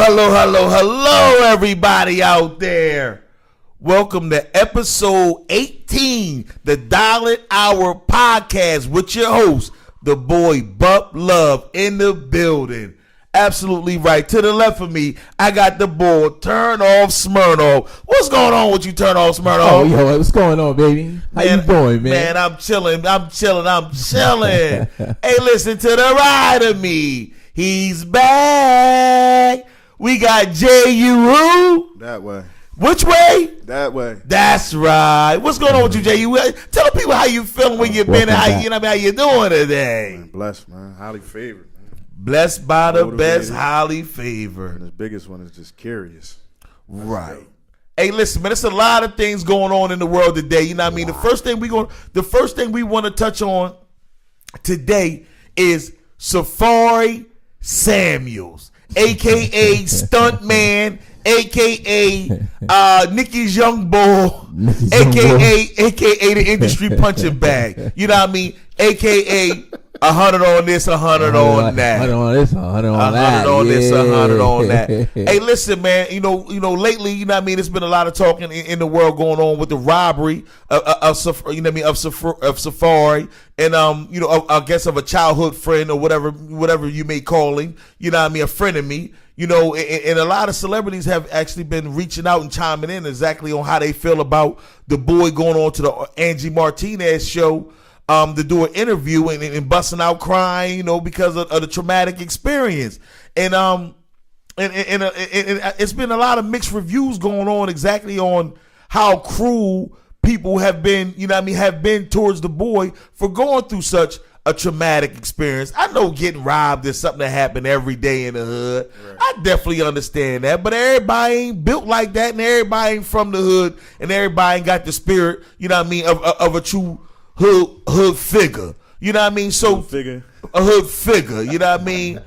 Hello, everybody out there. Welcome to episode 18, the Dollar Hour Podcast with your host, the boy Bup Love in the building. Absolutely right. To the left of me, I got the boy Turn Off Smirnoff. What's going on with you, Turn Off Smirnoff? Oh, yo, what's going on, baby? How you doing, man? Man, I'm chilling. Hey, listen to the right of me. He's back. We got J.U. That way. Which way? That way. That's right. What's going on with you, J.U.? Tell people how you feeling, where you been, and how you doing today. Man, blessed, man. Highly favored, man. Blessed by the best, highly favored. And the biggest one is just curious. Right. Hey, listen, man, there's a lot of things going on in the world today. You know what I mean? Wow. The first thing we want to touch on today is Safari Samuels, aka Stuntman, aka Nicky's young bull, aka the industry punching bag. You know what I mean? AKA 100 on this, 100 on that. 100 on this, 100 on that. 100 on this, 100 on that. Hey, listen, man. You know, lately, you know what I mean. There's been a lot of talking in the world going on with the robbery of Safari, and I guess of a childhood friend or whatever you may call him. You know what I mean, a friend of me. You know, and a lot of celebrities have actually been reaching out and chiming in exactly on how they feel about the boy going on to the Angie Martinez show. To do an interview and busting out crying, because of the traumatic experience, and it's been a lot of mixed reviews going on exactly on how cruel people have been, have been towards the boy for going through such a traumatic experience. I know getting robbed is something that happen every day in the hood. Right. I definitely understand that, but everybody ain't built like that, and everybody ain't from the hood, and everybody ain't got the spirit, of a true hood figure, you know what I mean? So a hood figure, you know what I mean?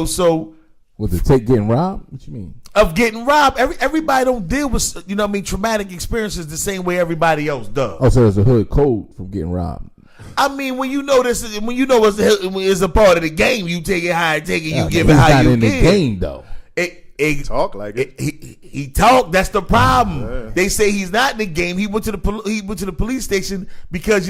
So was it take getting robbed? What you mean? Of getting robbed. Everybody don't deal with traumatic experiences the same way everybody else does. Oh, so there's a hood code from getting robbed. I mean, when you know it's a part of the game, you take it how it take it, you give it how you in give. The game though. Talk like it. He talked. That's the problem. Yeah. They say he's not in the game. He went to the police station because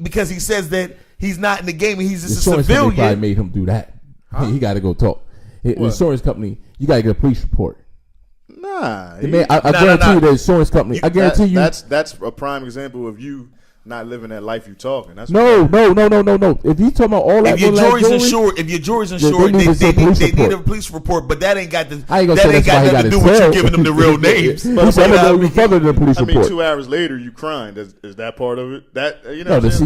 because he says that he's not in the game and he's just a civilian. The insurance company probably made him do that. Huh? He got to go talk. The insurance company, you got to get a police report. Nah, I guarantee you, the insurance company. I guarantee you. That's a prime example of you not living that life you talking. That's no. If you talking about all that, if your jury's insured, they need a police report. But that ain't got nothing to do with you giving them the real names. I'm further than a police report. 2 hours later, you crying. Is that part of it? That you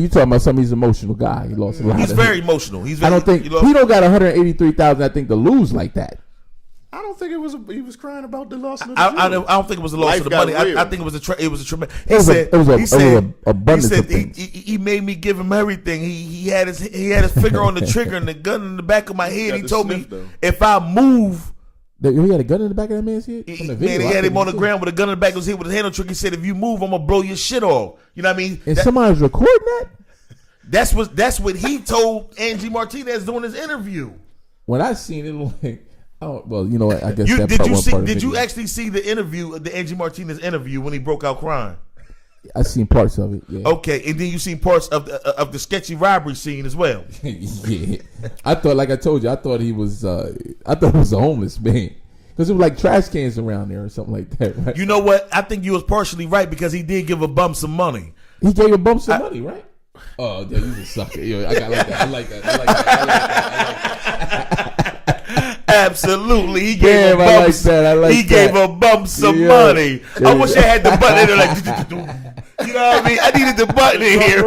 talking about something. He's an emotional guy. He lost a lot. He's very emotional. I don't think he don't got 183,000. I think to lose like that. I don't think he was crying about the loss of the I don't think it was the loss of the money. I think it was a tremendous. He made me give him everything. He had his finger on the trigger and the gun in the back of my head. He told me if I move. He had a gun in the back of that man's head? He had him on the ground with a gun in the back of his head with his hand on the trigger. He said, if you move, I'm going to blow your shit off. You know what I mean? And somebody was recording that? That's what he told Angie Martinez during his interview. When I seen it, like... Oh, well, you know what? I guess did you actually see the interview, the Angie Martinez interview when he broke out crying? I seen parts of it. Yeah. Okay, and then you seen parts of the sketchy robbery scene as well. Yeah, I thought, like I told you, I thought he was a homeless man because it was like trash cans around there or something like that. Right? You know what? I think you was partially right because he did give a bum some money. He gave a bum some money, right? Oh, yeah, you a sucker. Yo, I like that. Absolutely, he gave a bump some money. I wish I had the button in like, you know what I mean? I needed the button in here.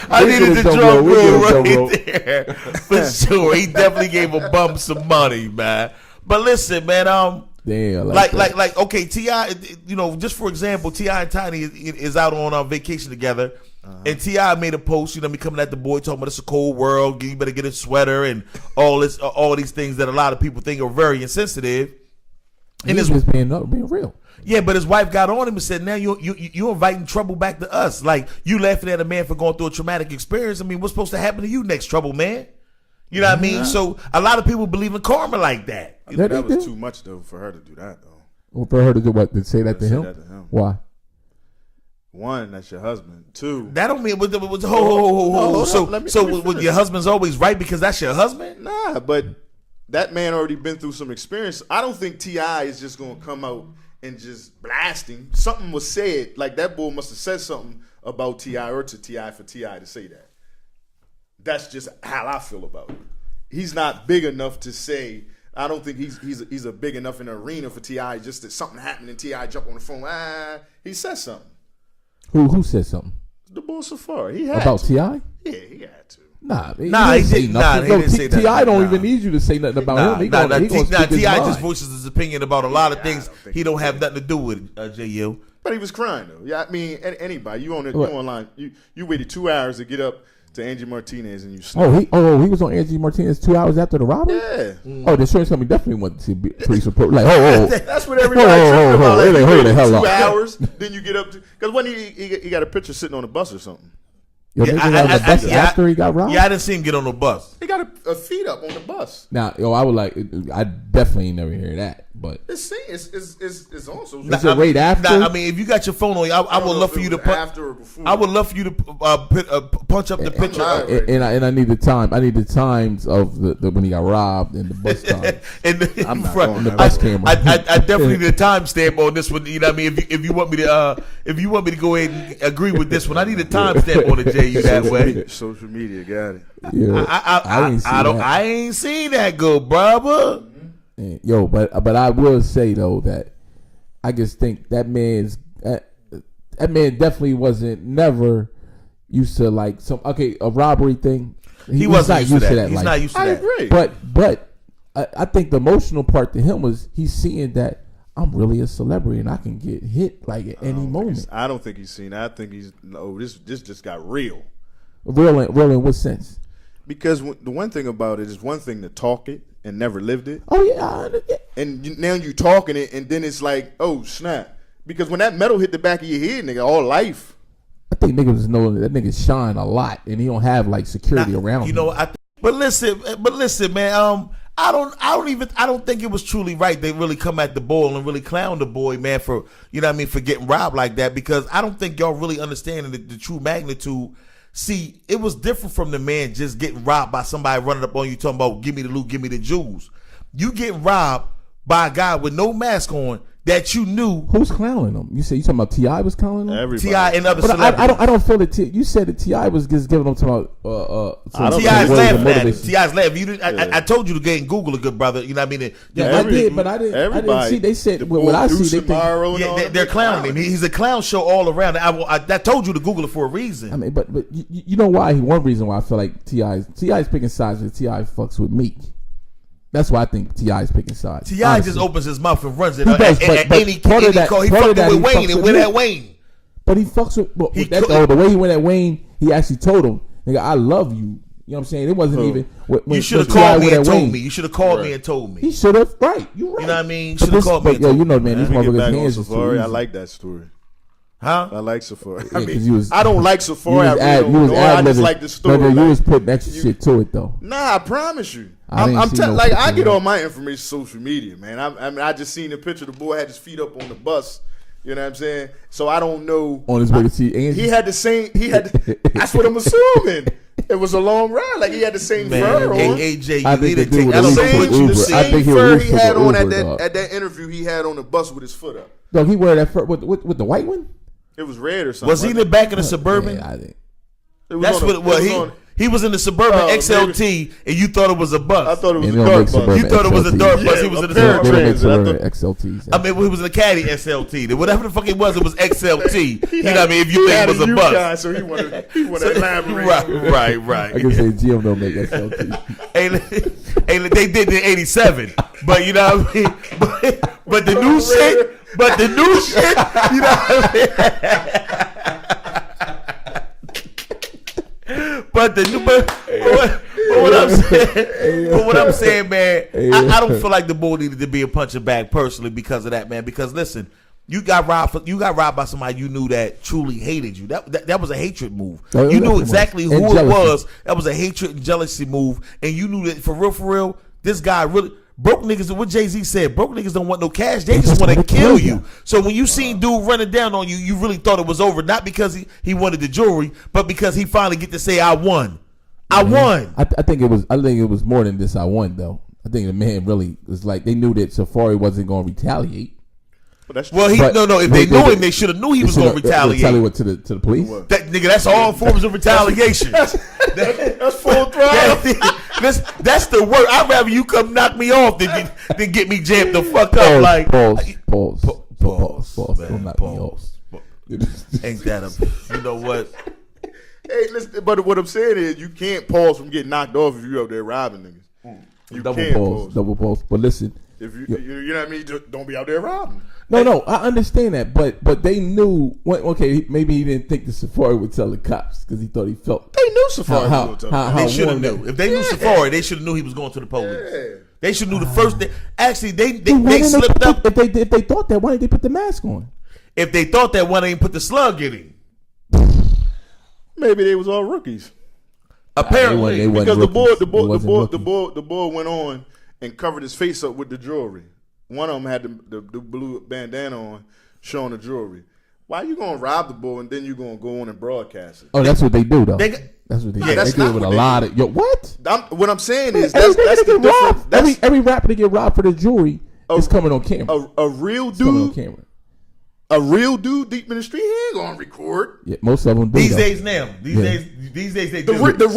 I needed the drum roll right there for sure. He definitely gave a bump some money, man. But listen, man, damn, okay, T.I., just for example, T.I. and Tiny is out on vacation together. And T.I. made a post, me coming at the boy talking about it's a cold world, you better get a sweater and all these things that a lot of people think are very insensitive. And it's just being real. Yeah, but his wife got on him and said, now you inviting trouble back to us. Like, you laughing at a man for going through a traumatic experience. I mean, what's supposed to happen to you next, trouble man? You know what I mean? So a lot of people believe in karma like that. That That they was do? too much though for her to do that though. Well, for her to do what? To say that to Say him? that to him. Why? One, that's your husband. Two, That don't mean ho. hold up. Let me So your husband's always right because that's your husband? nah, but that man already been through some experience. I don't think T.I. is just gonna come out and just blasting. Something was said, like that boy must have said something about T.I. or to T.I. for T.I. to say that. That's just how I feel about it. He's not big enough to say. I don't think he's a big enough in the arena for T.I. just that something happened and T.I. jump on the phone. He said something. Who said something The boy Safari. He had about to. Ti? Yeah, he had to. Nah, he Nah, didn't he say didn't- nothing. nah, he didn't say that. Ti don't Nah. even need you to say nothing about him. He gonna speak his T.I. just mind. voices his opinion about a lot of Yeah, I things don't think he don't he have did. nothing to do with, J.U. But he was crying though. Yeah, I mean, anybody you What? online, you waited 2 hours to get up to Angie Martinez and you. He was on Angie Martinez 2 hours after the robbery. Yeah, Oh, the insurance company definitely went to be police report. Like, oh, that's what everybody Hold tripping about. Like, the you waited hell 2 up. hours, then you get up to because when he got a picture sitting on a bus or something. yo, Yeah, nigga got on the bus after he got robbed. Yeah, I didn't see him get on the bus. He got a feet up on the bus. Now, I would like. I definitely ain't never hear that. But It's on social. Is it right after? I mean, if you got your phone on, I would love for you to put. after or before. I would love for you to punch up the picture. live. and I need the time. I need the times of the when he got robbed and the bus time. And the, I'm not front. going there. The bus camera. I definitely need a timestamp on this one. You know what I mean? If you want me to go ahead and agree with this one, I need a timestamp on it, Jay. You that way? Social media got it. Yeah, I ain't seen that go, brother. Yo, but I will say though that I just think that man definitely wasn't never used to like a robbery thing. He was wasn't used to that. He's life. not used to I that. agree. But I think the emotional part to him was he's seeing that I'm really a celebrity and I can get hit like at any moment. I don't think he's seen that. I think this just got real. Real in what sense? Because the one thing about it is one thing to talk it and never lived it. Oh yeah, And now you talking it, and then it's like, oh snap! Because when that metal hit the back of your head, nigga, all life. I think niggas know that nigga shine a lot and he don't have like security around. You know, him. but listen, man. I don't think it was truly right. They really come at the boy and really clown the boy, man, for for getting robbed like that. Because I don't think y'all really understand the true magnitude. See, it was different from the man just getting robbed by somebody running up on you talking about give me the loot, give me the jewels. You getting robbed by a guy with no mask on that you knew. Who's clowning him? You talking about T.I. was clowning him? Everybody. T.I. and other But celebrities. I don't feel that you said that T.I. was just giving them to T.I.'s laughing at it. T.I.'s laughing. You didn't, I told you to go and Google it, good brother. You know what I mean? Yeah, I did, but I didn't see. They said what I see. They think, They're clowning him. He's a clown show all around. I told you to Google it for a reason. I mean, but you know why? One reason why I feel like T.I.'s picking sides because T.I. fucks with Meek. That's why I think T.I. is picking sides. T.I. honestly. just opens his mouth and runs it. He does, At but any part of that- call. He part of fucked that with he Wayne fucks and with went Meek. at Wayne. But he fucks with could- the way he went at Wayne. He actually told him, "Nigga, I love you." You know what I'm saying? It wasn't even. When, You should have when T.I. called me went and at told Wayne. me. You should have called me and told He me. should have. Right, you right. You know what I mean? But Should have called me and yo, told you me. know, man, these Let me get back motherfuckers' on hands is too Safari. I easy. like that story. Huh? I like Safari. Yeah, 'cause you was- I don't like Safari. I really you don't was know. I just ad-libbing. like the story. No, you Like, was putting extra shit to it though. Nah, I promise you. I didn't see no like I picture get of all my information social media, man. I just seen the picture. The boy had his feet up on the bus. You know what I'm saying? So I don't know. On his way to see Angie. He had the same. That's what I'm assuming. It was a long ride. Like he had the same fur on. AJ, I you think need to the dude take. would I at don't least know took what an you Uber. see. I think he fur would he took had an on Uber, at that interview he had on the bus with his foot up. Dog, he wear that fur with the white one. It was red or something. Was he in the back of the Suburban? Yeah, I think. It was That's on what a- it was. it on- He was in the Suburban Oh, XLT, and you thought it was a bus. I thought it was And a they don't dark make bus. Suburban You thought it was a XLTs. dark bus. Yeah, He was in a the pair of Suburban. They don't make Transit. I Suburban thought- XLTs. I mean, he was in the Caddy SLT. Whatever the fuck it was XLT. You know what I mean? If you He think had it was a Yukon, bus. so he wanted to elaborate. Right. I can say GM don't make XLTs. Hey, they did it in '87, but you know what I mean. But the new shit, you know what I mean. But what I'm saying, man, I don't feel like the bull needed to be a punching bag personally because of that, man. Because listen, You got robbed by somebody you knew that truly hated you. That was a hatred move. Oh, You knew definitely exactly was. who And it jealousy. was. That was a hatred and jealousy move, and you knew that for real, this guy really broke niggas. What Jay-Z said, broke niggas don't want no cash. They just want to kill you. So when you seen dude running down on you, you really thought it was over, not because he wanted the jewelry, but because he finally get to say, "I won, I won." I think it was more than this. I won though. I think the man really was like they knew that Safari wasn't going to retaliate. But that's Well, But if they knew him, they should have knew he was going to retaliate. Retaliate to the police. That nigga, that's all forms of retaliation. that's full throttle. That's the worst. I'd rather you come knock me off than get me jammed the fuck up. Pause, Like pause. man, Don't knock me off. Ain't that a? You know what? Hey, listen, but what I'm saying is you can't pause from getting knocked off if you out there robbing niggas. You can't pause. Double pause. But listen, If you know what I mean, just don't be out there robbing. no, I understand that, but they knew. Okay, maybe he didn't think the Safari would tell the cops because he thought he felt. They knew Safari was going to tell them. They should have warm knew. that- If they knew Safari, they should have knew he was going to the police. Yeah. They should knew the first day. Actually, they Why didn't slipped put up. If they thought that, why didn't they put the mask on? If they thought that one, they didn't put the slug in him. Maybe they was all rookies. Apparently, they wasn't Because the rookies. boy They wasn't rookies. the boy went on and covered his face up with the jewelry. One of them had the blue bandana on, showing the jewelry. Why you gonna rob the boy and then you gonna go on and broadcast it? Oh, that's what they do though. They got- That's what they do. that's They do it not with a what they lot do. of what? What I'm saying is Every that's nigga the get difference. robbed. That's Every rapper to get robbed for the jewelry is coming on camera. a real It's coming on dude. camera. A real dude deep in the street, he ain't gonna record. Yeah, most of them do. these though. days now, these Yeah. days they The do. real The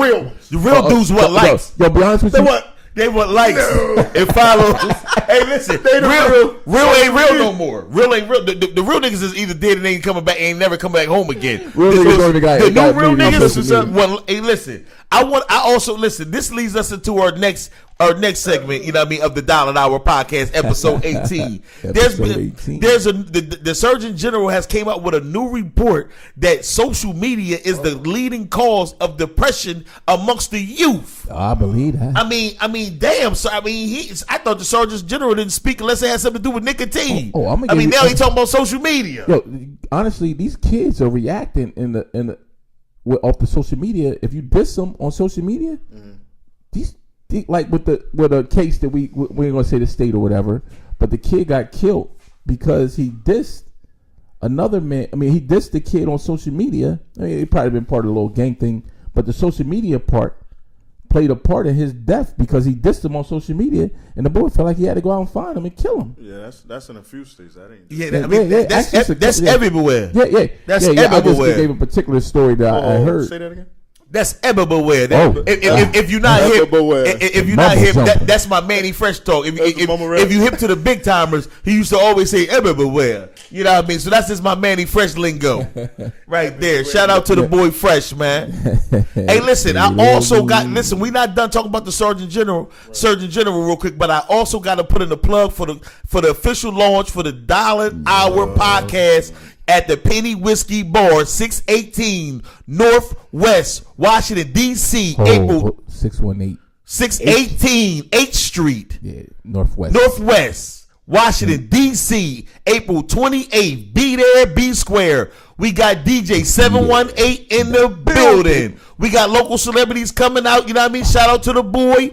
real dudes want likes. Yo, be honest with They you. want likes and follows. Hey, listen, the real ain't real no more. Real ain't real. The real niggas is either dead and ain't coming back, ain't never come back home again. Real The- niggas don't even got- the got new real media on niggas. social media. Well, hey, listen. I also listen. This leads us into our next segment. You know what I mean, of the Dollar an Hour podcast, episode 18. Episode 18. The Surgeon General has came out with a new report that social media is the leading cause of depression amongst the youth. I believe that. I mean, damn. So I thought the Surgeon General didn't speak unless it had something to do with nicotine. Oh, I'm gonna I mean, give you- now he talking about social media. Yo, honestly, these kids are reacting off the social media. If you diss them on social media, these like with a case that we ain't gonna say the state or whatever, but the kid got killed because he dissed another man. I mean, he dissed the kid on social media. I mean, it probably been part of the little gang thing, but the social media part played a part in his death because he dissed him on social media, and the boy felt like he had to go out and find him and kill him. Yeah, that's in a few states. That ain't. Yeah, Yeah, I mean, yeah, that's actually, that's yeah. everywhere. Yeah. That's I just everywhere. gave a particular story that I heard. Say that again. That's everywhere. Oh. If you're not hip, Everywhere. if you're not Mumble hip, jumper. that's my Manny Fresh talk. That's the mumble rap. If you hip to the big timers, he used to always say everywhere. You know what I mean? So that's just my Manny Fresh lingo, right there. Shout out to the boy Fresh, man. Hey, listen, I also got listen. We not done talking about the Surgeon General, real quick, but I also got to put in a plug for the official launch for the Dollar Hour podcast at the Penny Whiskey Bar, 618 Northwest Washington D.C. April 618. 618 8th Street, Yeah, Northwest. Washington D.C. April 28th. Be there, be square. We got DJ 718 in the building. We got local celebrities coming out. You know what I mean? Shout out to the boy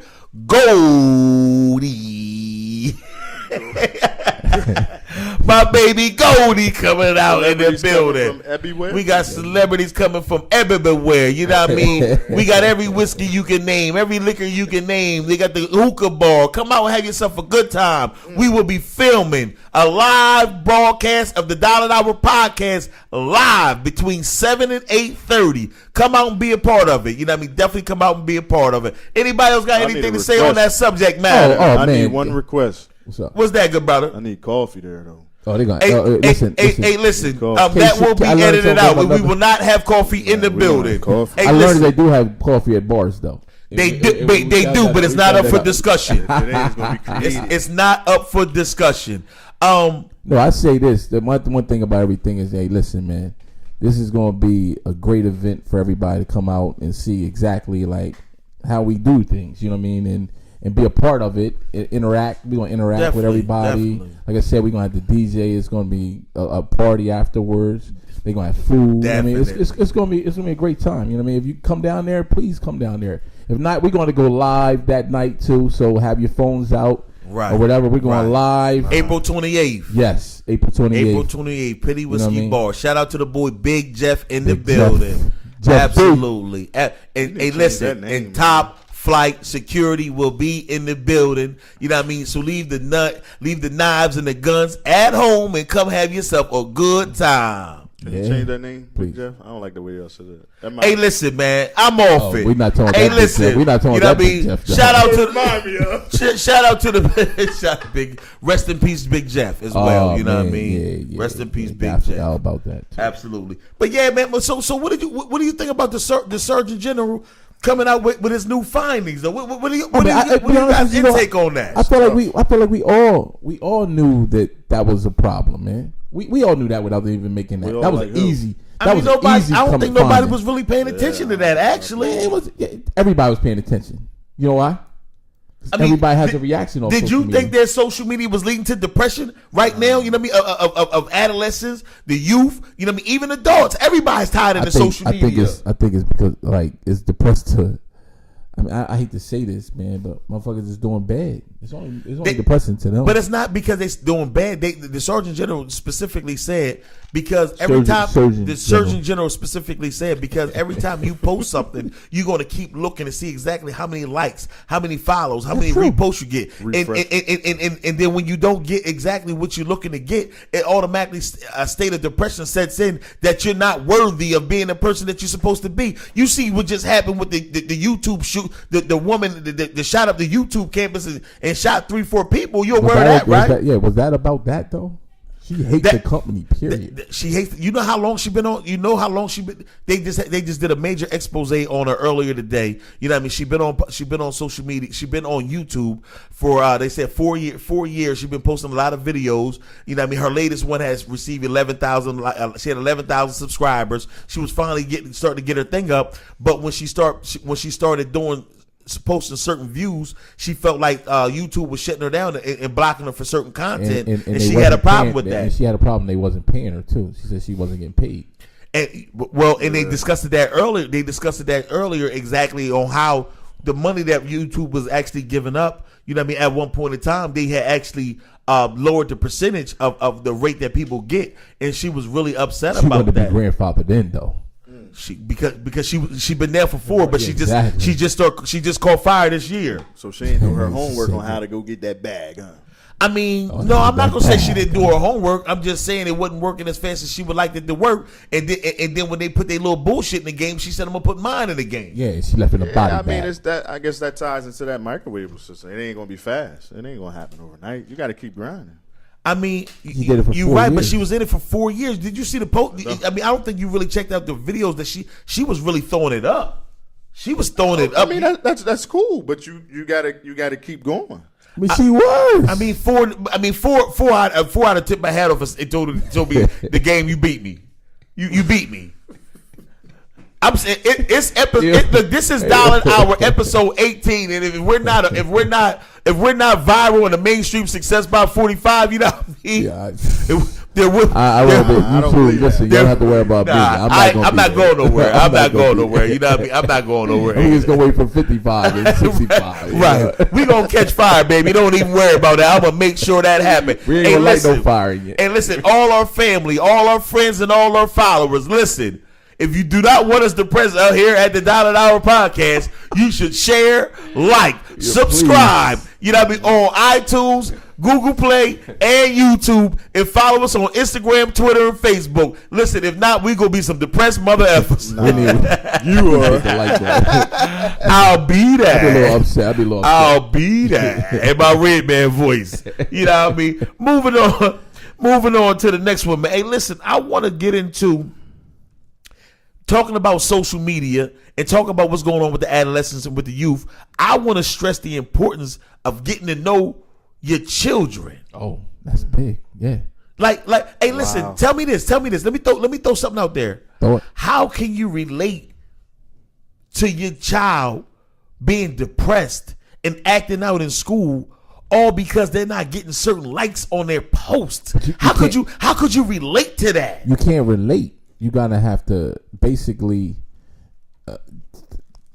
Goldie. My baby Goldie coming out in the Celebrities coming building. from everywhere? We got celebrities coming from everywhere. You know what I mean? We got every whiskey you can name, every liquor you can name. They got the hookah bar. Come out and have yourself a good time. We will be filming a live broadcast of the Dollar an Hour podcast live between 7 and 8:30. Come out and be a part of it. You know what I mean? Definitely come out and be a part of it. Anybody else got I need anything a to say on that request. subject matter? Oh, I man. need one request. What's up? What's that, good brother? I need coffee there though. Oh, they gonna Hey, listen. listen. Cool. That will be I learned edited something out. about We nothing. will not have coffee in the we don't building. have coffee. Hey, I learned listen, they do have coffee at bars though. they do, but it's not up for discussion. Today's gonna be creative. It's not up for discussion. No, I say this. The one thing about everything is, hey, listen, man. This is going to be a great event for everybody to come out and see exactly like how we do things. You know what I mean? and be a part of it. Interact. We're gonna interact with Definitely, everybody. definitely. Like I said, we're gonna have the DJ. It's gonna be a party afterwards. They're gonna have food. I mean, it's gonna be a great time. You know what I mean? If you come down there, please come down there. If not, we're gonna go live that night too. So have your phones out, Right. or whatever. We're going live. April 28th. Yes, April 28th. April 28th. Pity Whiskey what I mean? Bar. Shout out to the boy Big Jeff in the Big Jeff. building. Jeff Absolutely. And hey, change listen, that name, and top flight security will be in the building. You know what I mean? So leave the knives and the guns at home and come have yourself a good time. Can you change that name, Big Jeff? I don't like the way y'all said that. Hey, listen, man, I'm off it. We're not talking Hey, about that Big listen, Jeff. We're not talking you know about what I that mean? Big Jeff. Shout out to Remind me of. shout out to the rest in peace, Big Jeff as well. You know what I mean? Rest in peace, Big I forgot Jeff. about that. Too. Absolutely. But yeah, man. So what do you think about the Surgeon General coming out with his new findings? Though? What do you guys intake on that? I feel like we all knew that was a problem, man. We all knew that without even making that. That was easy. I don't think nobody was really paying attention to that. Actually, everybody was paying attention. You know why? Everybody has a reaction. Did you think that social media was leading to depression right now? You know what I mean? Of adolescents, the youth. You know what I mean? Even adults. Everybody's tired of the social media. I think it's because it's depressed to. I mean, I hate to say this, man, but motherfuckers is doing bad. It's only depressing to them. But it's not because they're doing bad. The Surgeon General specifically said because every time the Surgeon General specifically said because every time you post something, you're going to keep looking to see exactly how many likes, how many follows, how many reposts you get, and then when you don't get exactly what you're looking to get, it automatically a state of depression sets in that you're not worthy of being the person that you're supposed to be. You see what just happened with the YouTube shoot. The woman that shot up the YouTube campus and shot 3-4 people. You're aware of that, right? Was that about that though? She hates the company. Period. She hates. You know how long she been on. You know how long she been. They just did a major expose on her earlier today. You know what I mean? She been on social media. She been on YouTube for they said 4 years. She been posting a lot of videos. You know what I mean? Her latest one has received 11,000. She had 11,000 subscribers. She was finally starting to get her thing up. But when she started doing posting certain views, she felt like YouTube was shutting her down and blocking her for certain content, and she had a problem with that. And she had a problem. They wasn't paying her too. She said she wasn't getting paid. And they discussed that earlier. They discussed that earlier exactly on how the money that YouTube was actually giving up. You know what I mean? At one point in time, they had actually lowered the percentage of the rate that people get, and she was really upset about that. She wanted to be grandfather then, though. Because she been there for 4, but she just caught fire this year. So she ain't do her homework on how to go get that bag, huh? I mean, no, I'm not gonna say she didn't do her homework. I'm just saying it wasn't working as fast as she would like it to work. And then when they put their little bullshit in the game, she said, "I'm gonna put mine in the game." Yeah, she left in the body bag. I mean, it's that. I guess that ties into that microwave system. It ain't gonna be fast. It ain't gonna happen overnight. You got to keep grinding. I mean, you're right, years. But she was in it for 4 years. Did you see the post? No. I mean, I don't think you really checked out the videos that she was really throwing it up. She was throwing it up. I mean, that's cool, but you gotta keep going. I mean, she was. I mean, four out of tip my hat off. It told me the game. You beat me. You beat me. I'm saying this is Dollar Hour episode 18, and if we're not viral in the mainstream success by 45, you know what I mean? Yeah, Listen, you don't have to worry about me. I'm not going nowhere. I'm not going nowhere. You know what I mean? I'm not going nowhere. We just gonna wait for 55 and 65. Right. We gonna catch fire, baby. Don't even worry about that. I'm gonna make sure that happens. We ain't gonna light no fire in you. And listen, all our family, all our friends, and all our followers, listen. If you do not want us to present out here at the Dollar Hour Podcast, you should share, like, subscribe. Please. You know what I mean? On iTunes, Google Play, and YouTube, and follow us on Instagram, Twitter, and Facebook. Listen, if not, we gonna be some depressed mother effers. No. You are. I'll be that. I'll be a little upset. I'll be that. In my red man voice. You know what I mean? Moving on to the next one, man. Hey, listen, I want to get into talking about social media and talking about what's going on with the adolescents and with the youth. I want to stress the importance of getting to know your children. Oh, that's big. Yeah. Like, hey, listen, wow. Tell me this. Let me throw something out there. How can you relate to your child being depressed and acting out in school, all because they're not getting certain likes on their posts. How could you relate to that? You can't relate. You gotta have to basically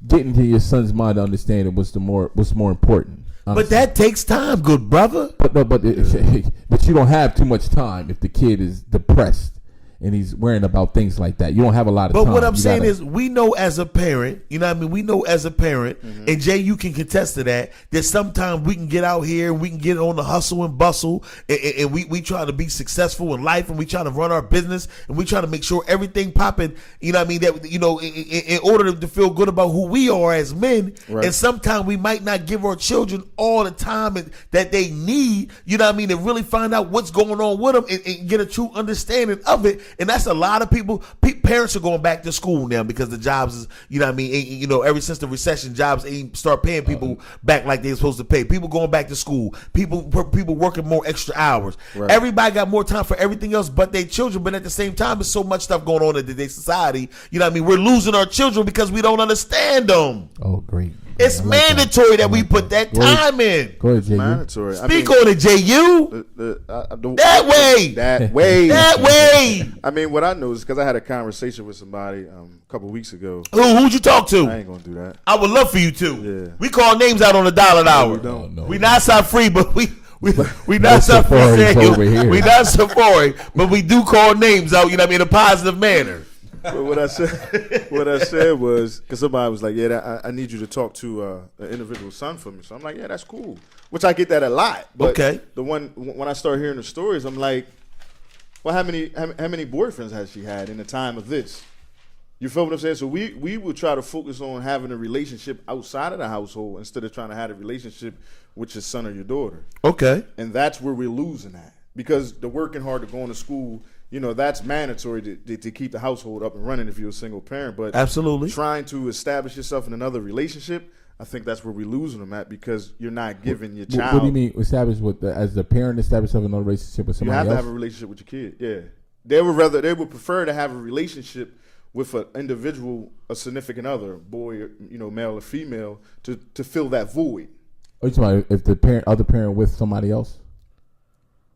get into your son's mind to understand what's more important. Honestly. But that takes time, good brother. But you don't have too much time if the kid is depressed and he's worrying about things like that. You don't have a lot of time. But what I'm saying is, we know as a parent, you know what I mean? We know as a parent, and Jay, you can contest to that sometimes we can get out here and we can get on the hustle and bustle, and we try to be successful in life, and we try to run our business, and we try to make sure everything popping, you know what I mean? That, you know, in order to feel good about who we are as men, right. And sometimes we might not give our children all the time that they need, you know what I mean, to really find out what's going on with them and get a true understanding of it. And that's a lot of people. Parents are going back to school now because the jobs is, you know what I mean, you know, ever since the recession, jobs ain't start paying people back like they're supposed to pay. People going back to school. People working more extra hours. Right. Everybody got more time for everything else but their children. But at the same time, there's so much stuff going on in today's society. You know what I mean? We're losing our children because we don't understand them. Oh, great. It's mandatory that we put that time in. Go ahead, Jay. Mandatory. Speak on it, JU. That way. That way. That way. I mean, what I know is because I had a conversation with somebody a couple weeks ago. Who'd you talk to? I ain't gonna do that. I would love for you to. Yeah. We call names out on the dollar hour. we don't. No. We not so free, but we not so Safari's over here. We not Safari, but we do call names out. You know what I mean, in a positive manner. But what I said was, because somebody was like, "Yeah, I need you to talk to an individual son for me." So I'm like, "Yeah, that's cool." Which I get that a lot. But Okay. when I start hearing the stories, I'm like, "Well, how many boyfriends has she had in the time of this?" You feel what I'm saying? So we would try to focus on having a relationship outside of the household instead of trying to have a relationship with your son or your daughter. Okay. And that's where we're losing at, because the working hard to going to school, you know, that's mandatory to keep the household up and running if you're a single parent. But Absolutely. trying to establish yourself in another relationship, I think that's where we're losing them at, because you're not giving your child. What do you mean establish as the parent establish another relationship with You somebody have else? to have a relationship with your kid. Yeah, they would prefer to have a relationship with an individual, a significant other, boy, you know, male or female, to fill that void. Are you talking about if the other parent with somebody else?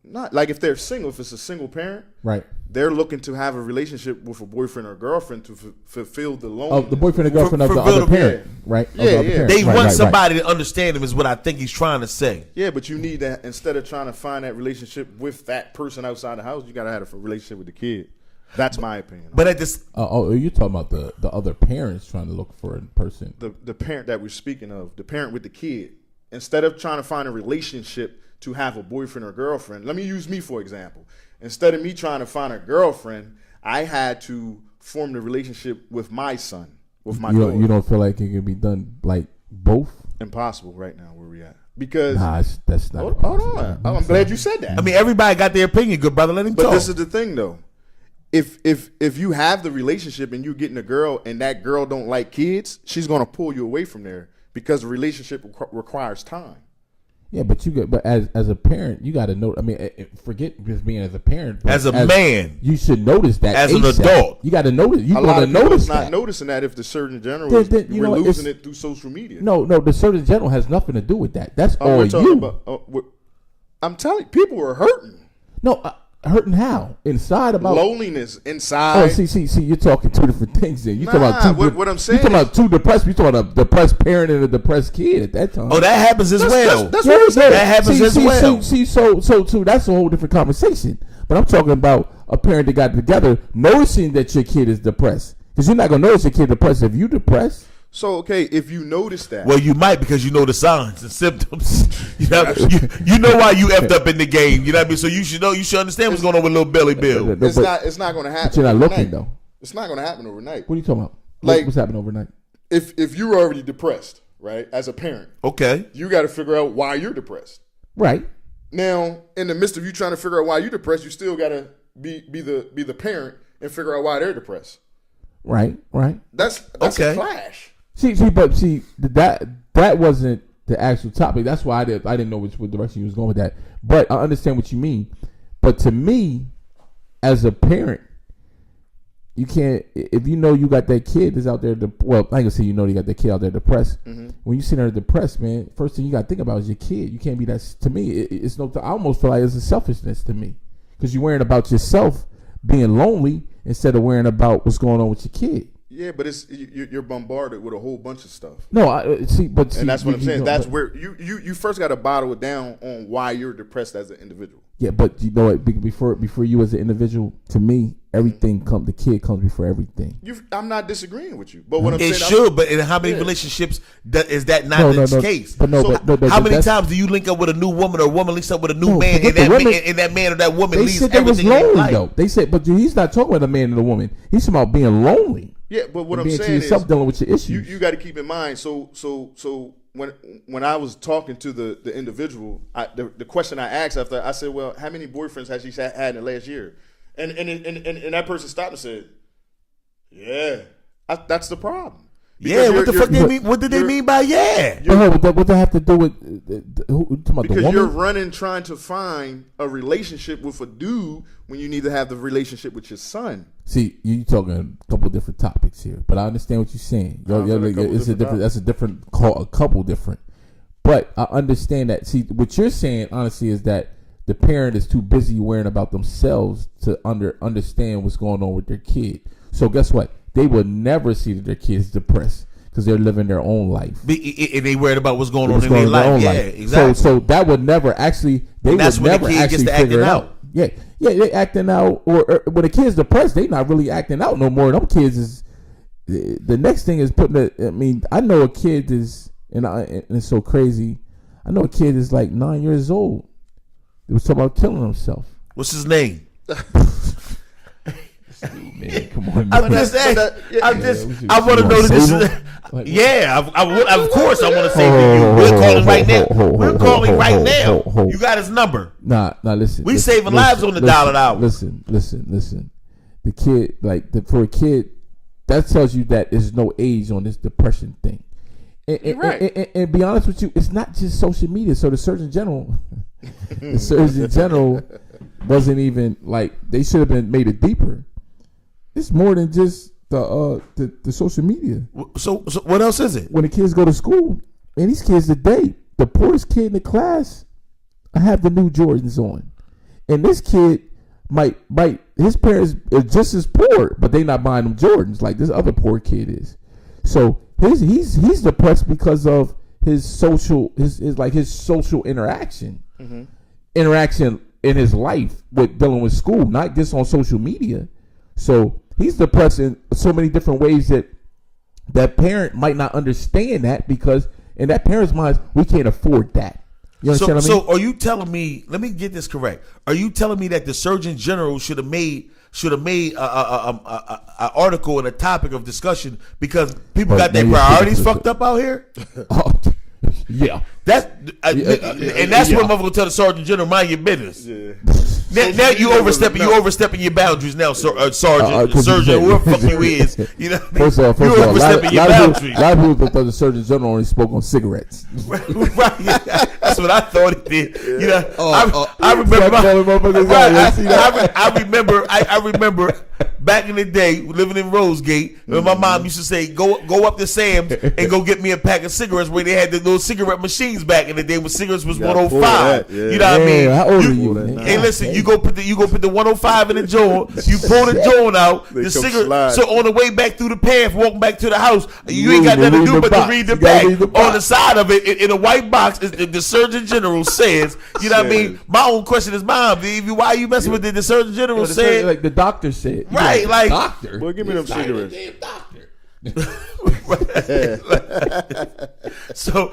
Not like if they're single, if it's a single parent, Right. they're looking to have a relationship with a boyfriend or girlfriend to fulfill the loneliness. The boyfriend or girlfriend of the fulfill other the- parent, right? Of the Yeah, other yeah. parent. They Right, want right. somebody to understand them is what I think he's trying to say. Yeah, but you need that. Instead of trying to find that relationship with that person outside the house, you got to have a relationship with the kid. That's my opinion. But at this, You're talking about the other parents trying to look for a person. The parent that we're speaking of, the parent with the kid, instead of trying to find a relationship to have a boyfriend or girlfriend, let me use me for example. Instead of me trying to find a girlfriend, I had to form the relationship with my son, with my daughter. You don't feel like it can be done like both? Impossible right now where we at. Because That's not. hold on. I'm glad you said that. I mean, everybody got their opinion, good brother. Let him But talk. this is the thing though. If you have the relationship and you're getting a girl and that girl don't like kids, she's gonna pull you away from there because the relationship requires time. Yeah, but as a parent, you got to know. I mean, forget just being as a parent. But As a man. you should notice that. As an ASAP. adult. you got to notice. You A lot want to of people notice is not that. noticing that if the Surgeon General Then, is you we're know, losing it's- it through social media. No, the Surgeon General has nothing to do with that. That's all we're talking you. about. I'm telling you, people are hurting. No, hurting how inside about. Loneliness Oh, inside. see, you're talking two different things. Then you talking Nah, about two. what I'm saying you talking about two depressed. You talking about a depressed parent and a depressed kid at that time. Oh, that happens as well. that's what I'm saying. That happens see, as see, well. So too, that's a whole different conversation. But I'm talking about a parent that got together, noticing that your kid is depressed. Because you're not gonna notice your kid depressed if you depressed. So okay, if you notice that, Well, you might because you know the signs and symptoms. You know why you effed up in the game. You know what I mean? So you should know. You should understand what's going on with little Billy Bill. But- it's not going to happen. But you're not overnight. looking though. It's not going to happen overnight. What are you talking about? Like- What's happening overnight? If you're already depressed, right, as a parent, Okay. you got to figure out why you're depressed. Right. Now, in the midst of you trying to figure out why you're depressed, you still got to be the parent and figure out why they're depressed. Right. That's Okay. a clash. See, that wasn't the actual topic. That's why I didn't know which direction you was going with that. But I understand what you mean. But to me, as a parent, you can't, if you know you got that kid that's out there, well, I ain't gonna say you know you got that kid out there depressed. When you sit there depressed, man, first thing you got to think about is your kid. You can't be that, to me, it's no, I almost feel like it's a selfishness to me. Because you're worrying about yourself being lonely instead of worrying about what's going on with your kid. Yeah, but it's you're bombarded with a whole bunch of stuff. No, and that's what I'm saying. That's where you first got to bottle it down on why you're depressed as an individual. Yeah, but you know what? Before you as an individual, to me, everything the kid comes before everything. I'm not disagreeing with you, but what I'm saying, it should. But in how many relationships is that not the case? But how many times do you link up with a new woman or a woman links up with a new man, and that man or that woman they leaves said they was everything lonely in life? though. They said, but he's not talking about a man and a woman. He's talking about being lonely. Yeah, but what I'm being saying to yourself, is dealing with your issues. You got to keep in mind. So when I was talking to the individual, the question I asked after, I said, well, how many boyfriends has she had in the last year? And that person stopped and said, yeah, that's the problem. Because what the fuck they mean? What did they mean by yeah? What that have to do with because you're running trying to find a relationship with a dude when you need to have the relationship with your son. See, you talking a couple different topics here, but I understand what you're saying. It's a different. That's a different call. A couple different, but I understand that. See, what you're saying honestly is that the parent is too busy worrying about themselves to understand what's going on with their kid. So guess what? They will never see that their kid's depressed because they're living their own life. And they worried about what's going on in their life. Yeah, exactly. So that would never actually. They would never actually figure it out. Yeah, they acting out, or when a kid's depressed, they not really acting out no more. Them kids is the next thing is putting. I know a kid is, and it's so crazy. I know a kid is like 9 years old. He was talking about killing himself. What's his name? Man, come on. I'm just saying. I want to know this. Of course, I want to say to you. We're calling right now. We're calling right now. You got his number. Nah, listen. We saving lives on the dollar hour. Listen. The kid, for a kid, that tells you that there's no age on this depression thing. And be honest with you, it's not just social media. So the Surgeon General, wasn't even like, they should have been made it deeper. It's more than just the social media. So what else is it? When the kids go to school, and these kids today, the poorest kid in the class, I have the new Jordans on, and this kid might his parents are just as poor, but they not buying them Jordans like this other poor kid is. So he's depressed because of his social interaction, interaction in his life with dealing with school, not just on social media. So he's depressed in so many different ways that parent might not understand that, because in that parent's mind, we can't afford that. You understand what I mean? So are you telling me, let me get this correct. Are you telling me that the Surgeon General should have made a article and a topic of discussion because people got their priorities fucked up out here? Yeah. That's and that's what I'm gonna tell the Sergeant General, mind your business. Yeah. Now you overstepping your boundaries now, Sergeant, Surgeon, whoever the fuck you is. You know what I mean? First of all, you overstepping your boundaries. A lot of people thought the Surgeon General only spoke on cigarettes. Right, that's what I thought he did. You know, I remember back in the day living in Rosegate, when my mom used to say, "Go up to Sam's and go get me a pack of cigarettes." Where they had the little cigarette machines back in the day, when cigarettes was 105. You know what I mean? How old are you, man? Hey, listen, you go put the 105 in the joint. You pull the joint out. The cigarette. So on the way back through the path, walking back to the house, you ain't got nothing to do but to read the back. On the side of it, in a white box, the Surgeon General says. You know what I mean? My own question is, Mom, why are you messing with it? The Surgeon General said, like the doctor said, right? Like doctor. Well, give me them cigarettes. So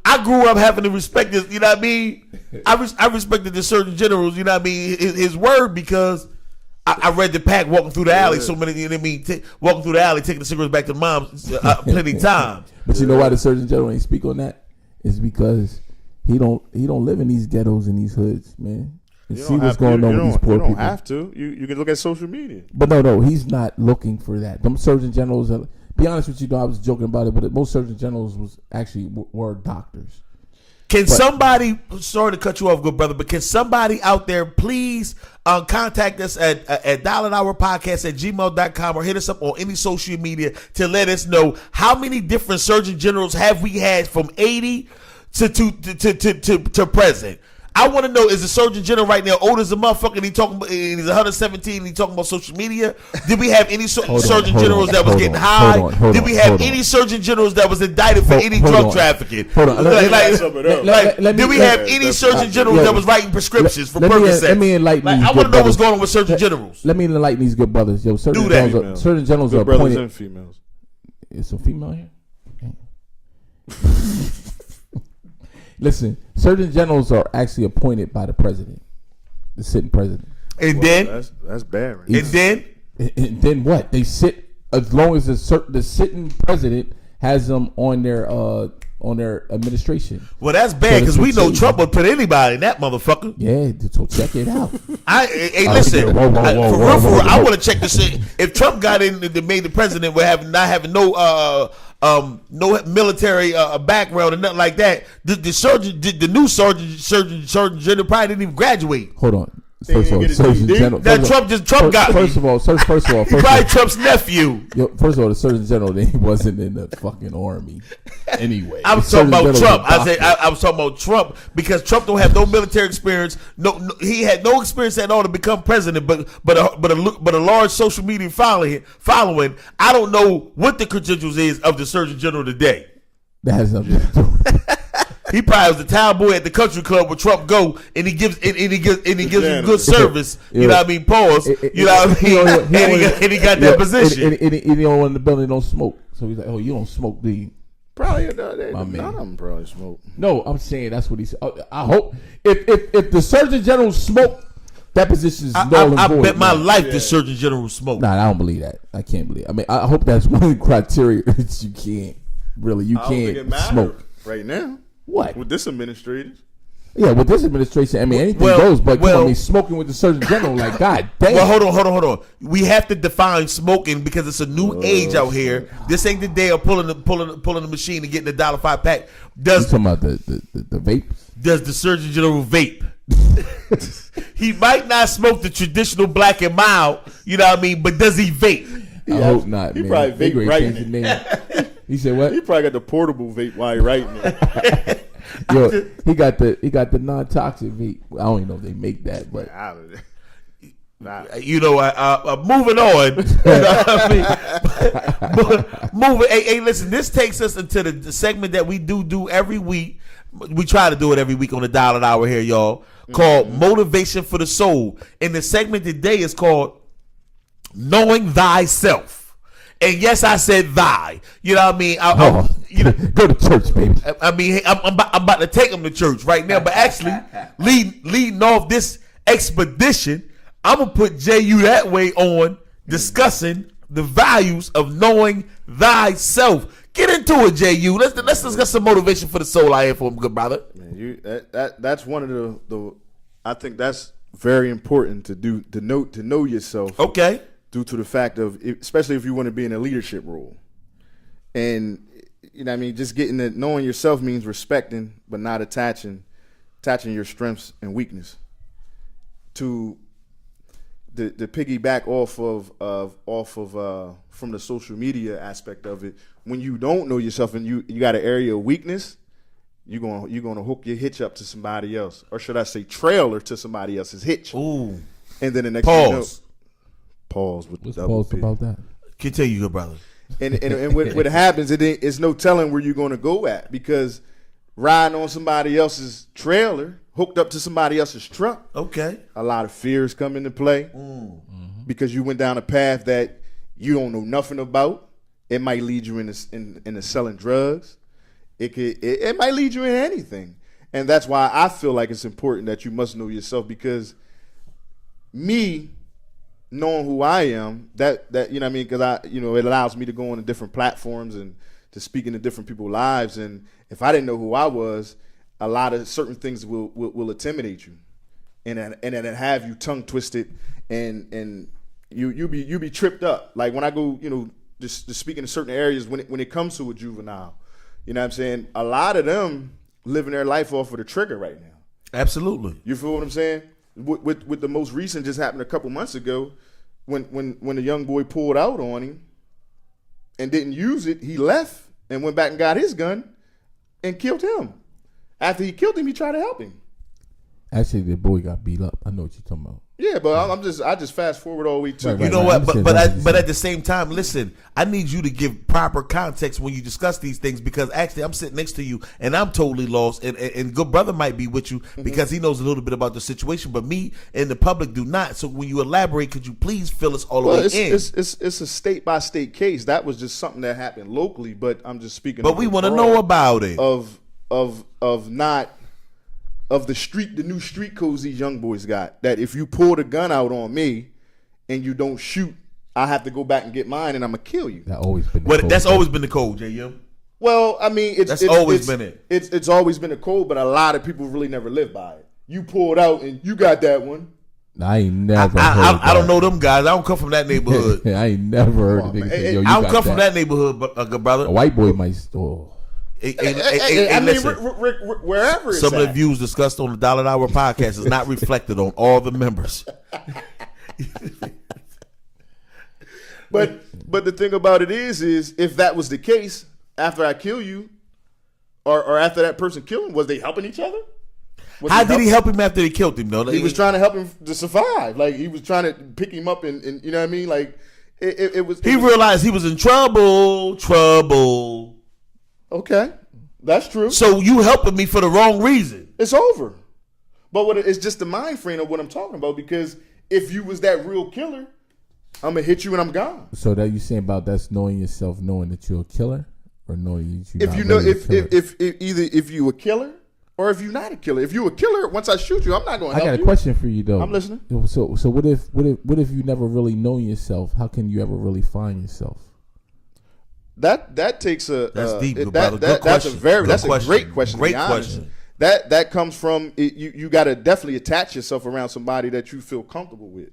I grew up having to respect this. You know what I mean? I respected the Surgeon General's. You know what I mean? His word, because I read the pack walking through the alley. So many. You know what I mean? Walking through the alley, taking the cigarettes back to Mom's plenty of times. But you know why the Surgeon General ain't speak on that? It's because he don't live in these ghettos and these hoods, man. And see what's going on with these poor people. You don't have to. You can look at social media. But no, he's not looking for that. Them Surgeon Generals, be honest with you, though, I was joking about it, but most Surgeon Generals were doctors. Can somebody, sorry to cut you off, good brother, but can somebody out there please contact us at $1podcast@gmail.com or hit us up on any social media to let us know how many different surgeon generals have we had from 80 to present. I want to know, is the Surgeon General right now old as a motherfucker and he's 117 and he talking about social media? Did we have any Surgeon Generals that was getting high? Did we have any Surgeon Generals that was indicted for any drug trafficking? Did we have any Surgeon Generals that was writing prescriptions for Percocet? Let me enlighten I want to know what's going on with Surgeon Generals. Let me enlighten these good brothers. Yo, Surgeon Generals are brothers appointed. and females. Is some female here? Listen, Surgeon Generals are actually appointed by the president, the sitting president. And then, that's bad. Right? And then what? They sit as long as the sitting president has them on their administration. Well, that's bad because we know Trump would put anybody in that motherfucker. Yeah, so check it out. Listen, for real, I want to check this shit. If Trump got in and made the president with not having no military background and nothing like that, the new surgeon general probably didn't even graduate. Hold on. First of all, Surgeon General. Trump got me. First of all, probably Trump's nephew. First of all, the Surgeon General, he wasn't in the fucking army anyway. I was talking about Trump. I was talking about Trump because Trump don't have no military experience. No, he had no experience at all to become president. But a large social media following. I don't know what the credentials is of the Surgeon General today. That has nothing to do with it. He probably was the town boy at the country club where Trump go and he gives him good service. You know what I mean? Pause. You know what I mean? And he got that position. And he don't want in the building don't smoke. So he's like, oh, you don't smoke, do you? Probably none of them probably smoke. No, I'm saying that's what he said. I hope if the Surgeon General smoked, that position is null and void. I bet my life the Surgeon General smoked. Nah, I don't believe that. I can't believe it. I mean, I hope that's one of the criteria that you can't smoke right now. What? With this administration? Yeah, with this administration, I mean, anything goes. But smoking with the Surgeon General, like, God damn. Well, hold on. We have to define smoking because it's a new age out here. This ain't the day of pulling the machine and getting a $1.5 pack. You talking about the vape? Does the Surgeon General vape? He might not smoke the traditional black and mild, you know what I mean? But does he vape? I hope not, man. He probably vape writing it. He said what? He probably got the portable vape while he writing it. Yo, he got the non-toxic vape. I don't even know if they make that, but you know, moving on. You know what I mean? Moving. Hey, listen. This takes us into the segment that we do every week. We try to do it every week on the Dollar Hour here, y'all. Called Motivation for the Soul. And the segment today is called Knowing Thyself. And yes, I said thy. You know what I mean? Go to church, baby. I mean, I'm about to take them to church right now. But actually, leading off this expedition, I'm going to put JU that way on discussing the values of knowing thyself. Get into it, JU. Let's discuss some motivation for the soul I have for him, good brother. Man, that's one of the I think that's very important to do, to know yourself. Okay. Due to the fact of, especially if you want to be in a leadership role. And, you know what I mean, just knowing yourself means respecting, but not attaching your strengths and weakness. To the piggyback off of from the social media aspect of it, when you don't know yourself and you got an area of weakness, you're gonna hook your hitch up to somebody else. Or should I say trailer to somebody else's hitch. Ooh. And then the next thing you know, Pause with double P. About that. Continue, good brother. And what happens, it's no telling where you're going to go at, because riding on somebody else's trailer, hooked up to somebody else's truck. Okay. A lot of fears come into play because you went down a path that you don't know nothing about. It might lead you into selling drugs. It might lead you into anything, and that's why I feel like it's important that you must know yourself, because me knowing who I am, that you know what I mean, because it allows me to go on to different platforms and to speak into different people's lives. And if I didn't know who I was, a lot of certain things will intimidate you, and then have you tongue twisted, and you be tripped up. Like when I go, just speaking in certain areas when it comes to a juvenile, you know what I'm saying, a lot of them living their life off of the trigger right now. Absolutely. You feel what I'm saying? With the most recent just happened a couple months ago, when the young boy pulled out on him and didn't use it, he left and went back and got his gun and killed him. After he killed him, he tried to help him. Actually, the boy got beat up. I know what you're talking about. Yeah, but I just fast forward all the way to Right, You know right. what? I But understand. at the same time, listen. I need you to give proper context when you discuss these things, because actually I'm sitting next to you and I'm totally lost. And good brother might be with you because he knows a little bit about the situation, but me and the public do not. So when you elaborate, could you please fill us all the way in? It's a state by state case. That was just something that happened locally, but I'm just speaking. But we want to know about it. Of the new street codes these young boys got. That if you pull the gun out on me and you don't shoot, I have to go back and get mine and I'm gonna kill you. That always been. But that's always been the code, JM. Well, I mean, it's always been it. It's always been a code, but a lot of people really never live by it. You pulled out and you got that one. I ain't never. I don't know them guys. I don't come from that neighborhood. I ain't never heard Come of on, niggas man. say, yo, you I don't got come from that neighborhood, good brother. A white boy might. Oh. I mean, Listen, wherever it's some of the at. views discussed on the Dollar an Hour podcast is not reflected on all the members. But the thing about it is if that was the case, after I kill you, or after that person killed him, was they helping each other? How did he help him after they killed him, though? He was trying to help him to survive. Like, he was trying to pick him up and you know what I mean? Like, it was... He realized he was in trouble. Okay, that's true. So you helping me for the wrong reason. It's over. But it's just the mind frame of what I'm talking about, because if you was that real killer, I'm going to hit you and I'm gone. So that you saying about that's knowing yourself, knowing that you're a killer, or knowing that you're If not you know, really a killer? if either if you a killer or if you're not a killer. If you a killer, once I shoot you, I'm not going to I help got a you. question for you though. I'm listening. So what if you never really know yourself? How can you ever really find yourself? That takes a That's deep, that, good brother. that, Good that's a question. very Good that's a question. great question. Great to be honest. question. That comes from you got to definitely attach yourself around somebody that you feel comfortable with.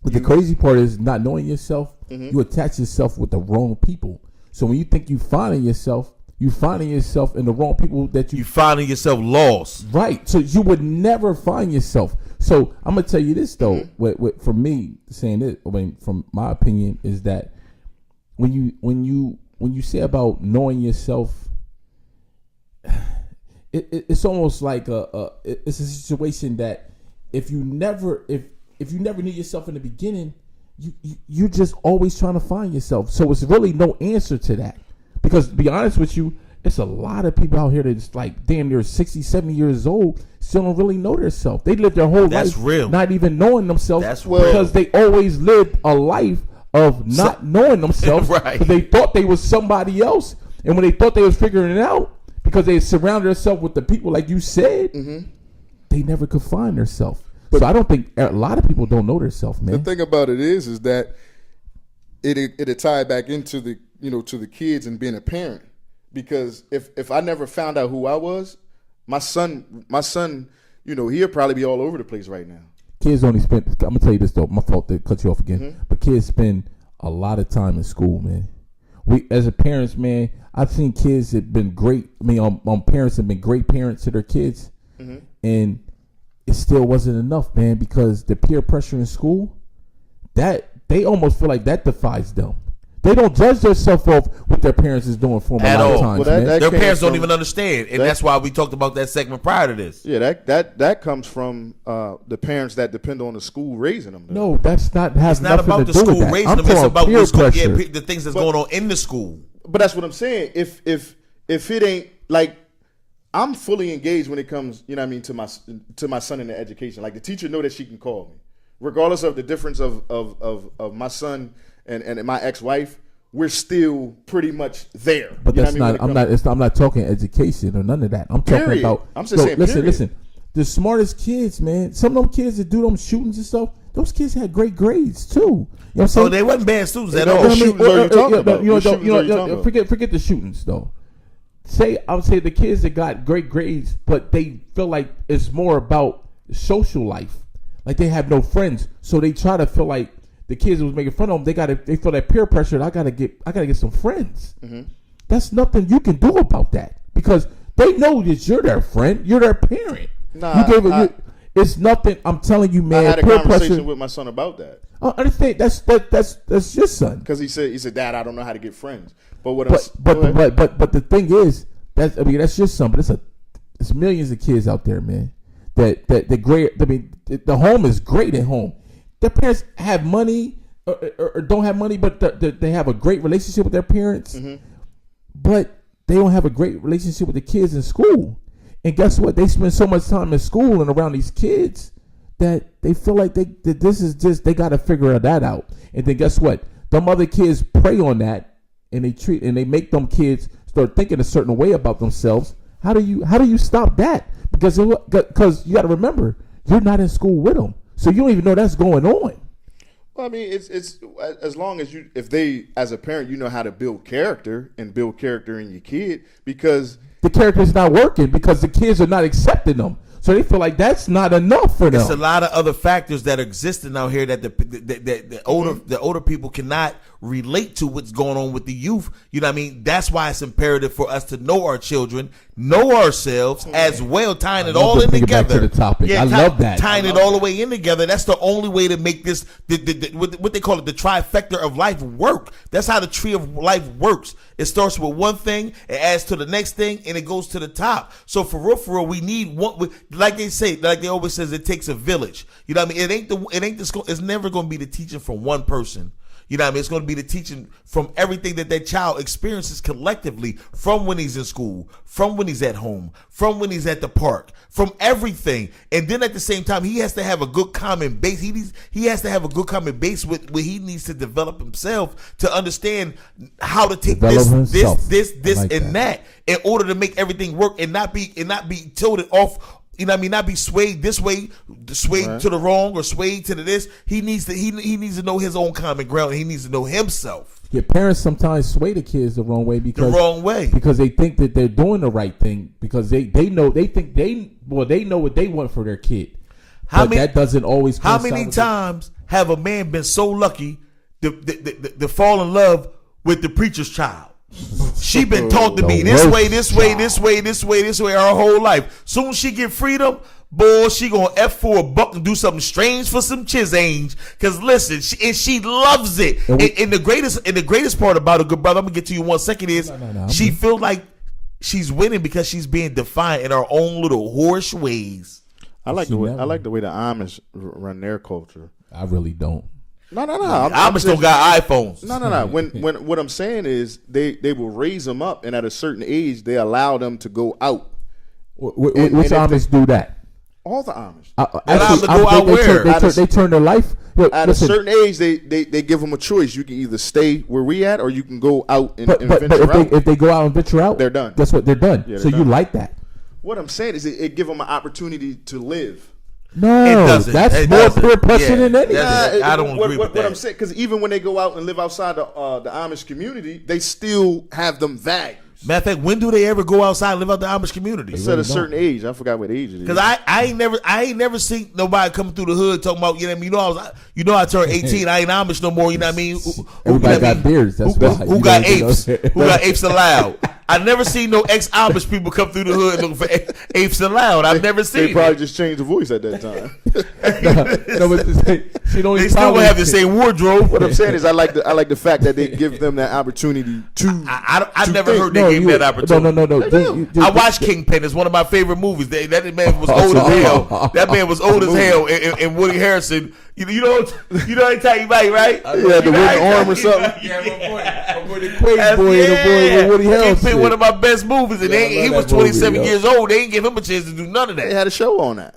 But the crazy part is not knowing yourself. Mm-hmm. You attach yourself with the wrong people. So when you think you finding yourself in the wrong people that You finding yourself lost. right. So you would never find yourself. So I'm gonna tell you this though. Mm-hmm. For me, saying it, I mean, from my opinion, is that when you say about knowing yourself, it's almost like it's a situation that if you never knew yourself in the beginning, you're just always trying to find yourself. So it's really no answer to that. Because to be honest with you, it's a lot of people out here that's like damn near 60, 70 years old, still don't really know themselves. They live their whole That's life real. not even knowing themselves That's real. because they always lived a life of not knowing themselves. Right. Because they thought they was somebody else. And when they thought they was figuring it out, because they surrounded themselves with the people like you said, they never could find themselves. So I don't think a lot of people don't know themselves, man. The thing about it is that it tied back into the to the kids and being a parent, because if I never found out who I was, my son he'll probably be all over the place right now. Kids only spend. I'm gonna tell you this though. My fault to cut you off again. But kids spend a lot of time in school, man. We as a parents, man, I've seen kids that been great. I mean, parents have been great parents to their kids, and it still wasn't enough, man, because the peer pressure in school, that they almost feel like that defies them. They don't judge themselves off what their parents is doing for them At a lot all. of times, Well, man. that Their came parents don't from- even understand, and that's why we talked about that segment prior to this. Yeah, that comes from the parents that depend on the school raising them. Though. No, that's not has It's not nothing about to the do with school that. raising I'm them. It's talking about peer the school, pressure. the things that's going on in the school. But that's what I'm saying. If it ain't like, I'm fully engaged when it comes, to my son in the education. Like, the teacher know that she can call me, regardless of the difference of my son and my ex-wife. We're still pretty much there. But You know that's what I mean, not. I'm not talking education or none of that. I'm talking Period. about. I'm just saying, period. Listen. The smartest kids, man. Some of them kids that do them shootings and stuff. Those kids had great grades too. You know what I'm saying? So they wasn't bad students at know, all. what shootings are you talking about? What shootings are you talking about? Forget the shootings though. I would say the kids that got great grades, but they feel like it's more about social life. Like they have no friends, so they try to feel like the kids who was making fun of them. They feel that peer pressure. I gotta get some friends. That's nothing you can do about that, because They know that you're their friend. You're their parent. Nah, It's nothing. I'm telling you, man. I had a peer conversation pressure, with my son about that I understand. That's your son. because he said, "Dad, I don't know how to get friends." But But the thing is, that's your son. But it's millions of kids out there, man. That great. I mean, the home is great at home. Their parents have money or don't have money, but they have a great relationship with their parents. Mm-hmm. But they don't have a great relationship with the kids in school. And guess what? They spend so much time in school and around these kids that they feel like they got to figure that out. And then guess what? Them other kids prey on that, and they make them kids start thinking a certain way about themselves. How do you stop that? Because you got to remember, you're not in school with them, so you don't even know that's going on. Well, I mean, it's as long as if they, as a parent, you know how to build character and build character in your kid, because the character's not working because the kids are not accepting them. So they feel like that's not enough for them. It's a lot of other factors that are existing out here that the older people cannot relate to what's going on with the youth. You know what I mean? That's why it's imperative for us to know our children, know ourselves as well, tying it all in together. Back to the topic. I love that. Tying it all the way in together. That's the only way to make this what they call it, the trifecta of life work. That's how the tree of life works. It starts with one thing, it adds to the next thing, and it goes to the top. So for real, we need one. Like they say, like they always says, it takes a village. You know what I mean? It's never going to be the teaching from one person. You know what I mean? It's going to be the teaching from everything that child experiences collectively, from when he's in school, from when he's at home, from when he's at the park, from everything. And then at the same time, he has to have a good common base. He has to have a good common base where he needs to develop himself to understand how to take this and that in order to make everything work and not be tilted off. You know what I mean? Not be swayed this way, swayed to the wrong, or swayed to the this. He needs to know his own common ground. And he needs to know himself. Yeah, parents sometimes sway the kids the wrong way because they think that they're doing the right thing because they know what they want for their kid. That doesn't always. How many times have a man been so lucky to fall in love with the preacher's child? She been taught to be this way her whole life. Soon as she get freedom, boy, she gonna F for a buck and do something strange for some change. Cause listen, she loves it. And the greatest part about it, good brother, I'm gonna get to you 1 second, is she feel like she's winning because she's being defiant in her own little horse ways. I like the way the Amish run their culture. I really don't. No. Amish don't got iPhones. No. When what I'm saying is they will raise them up, and at a certain age they allow them to go out. Which Amish do that? All the Amish. Allow them to go out where? They turn their life. At a certain age, they give them a choice. You can either stay where we at, or you can go out and venture out. If they go out and venture out, they're done. Guess what? They're done. Yeah, so you like that? What I'm saying is it give them an opportunity to live. No, it doesn't. That's more peer pressure than anything. I don't agree with that. What I'm saying, because even when they go out and live outside the Amish community, they still have them values. Matter of fact, when do they ever go outside and live out the Amish community? It's at a certain age. I forgot what age it is. Because I ain't never seen nobody coming through the hood talking about, you know what I mean? I turned 18. I ain't Amish no more. You know what I mean? Everybody got beards. That's why. Who got apes? Who got apes allowed? I never seen no ex-Amish people come through the hood looking for apes allowed. I've never seen. They probably just changed the voice at that time. They still gonna have the same wardrobe. What I'm saying is, I like the fact that they give them that opportunity to. I never heard they gave that opportunity. No. I watched Kingpin. It's one of my favorite movies. That man was old as hell. That man was old as hell. And Woody Harrelson. You know they tell you right? Yeah, the wooden arm or something. My boy the Quake boy, the boy with Woody Harrelson. Kingpin, one of my best movies, and he was 27 years old. They didn't give him a chance to do none of that. They had a show on that.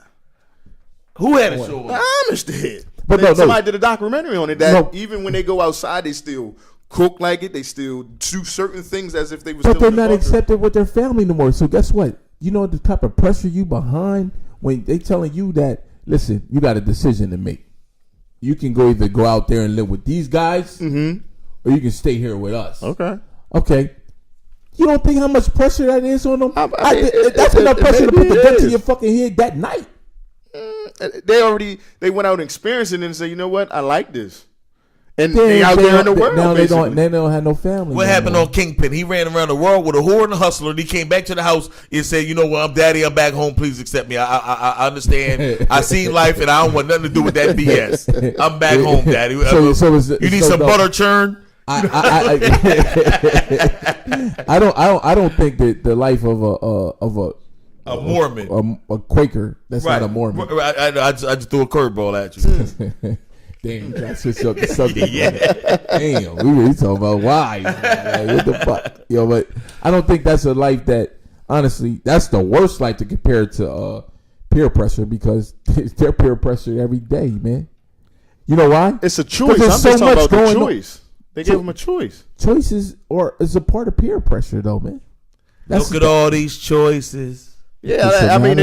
Who had a show on that? The Amish did. But somebody did a documentary on it that even when they go outside, they still cook like it. They still do certain things as if they were. But they're not accepted with their family no more. So guess what? You know the type of pressure you behind when they telling you that. Listen, you got a decision to make. You can either go out there and live with these guys, or you can stay here with us. Okay. You don't think how much pressure that is on them? That's enough pressure to put the gun to your fucking head that night. They went out and experienced it and said, you know what? I like this. And they out there in the world. Now basically. they don't have no family. What no happened more. on Kingpin? He ran around the world with a whore and a hustler, and he came back to the house and said, "You know what? I'm daddy. I'm back home. Please accept me. I understand. I seen life, and I don't want nothing to do with that BS. I'm back home, daddy. You need some butter churn." I don't think that the life of A Mormon, a Quaker. That's right? not a Mormon. I just threw a curveball at you. Damn, that's switch up the subject. Yeah. Damn, we really talking about why. Like, what the fuck? But I don't think that's a life that, honestly, that's the worst life to compare to peer pressure, because they're peer pressure every day, man. You know why? It's a choice. I'm There's just so talking much about the going on. choice. They gave him a choice. Choices is a part of peer pressure, though, man. Look at all these choices. Yeah, I mean,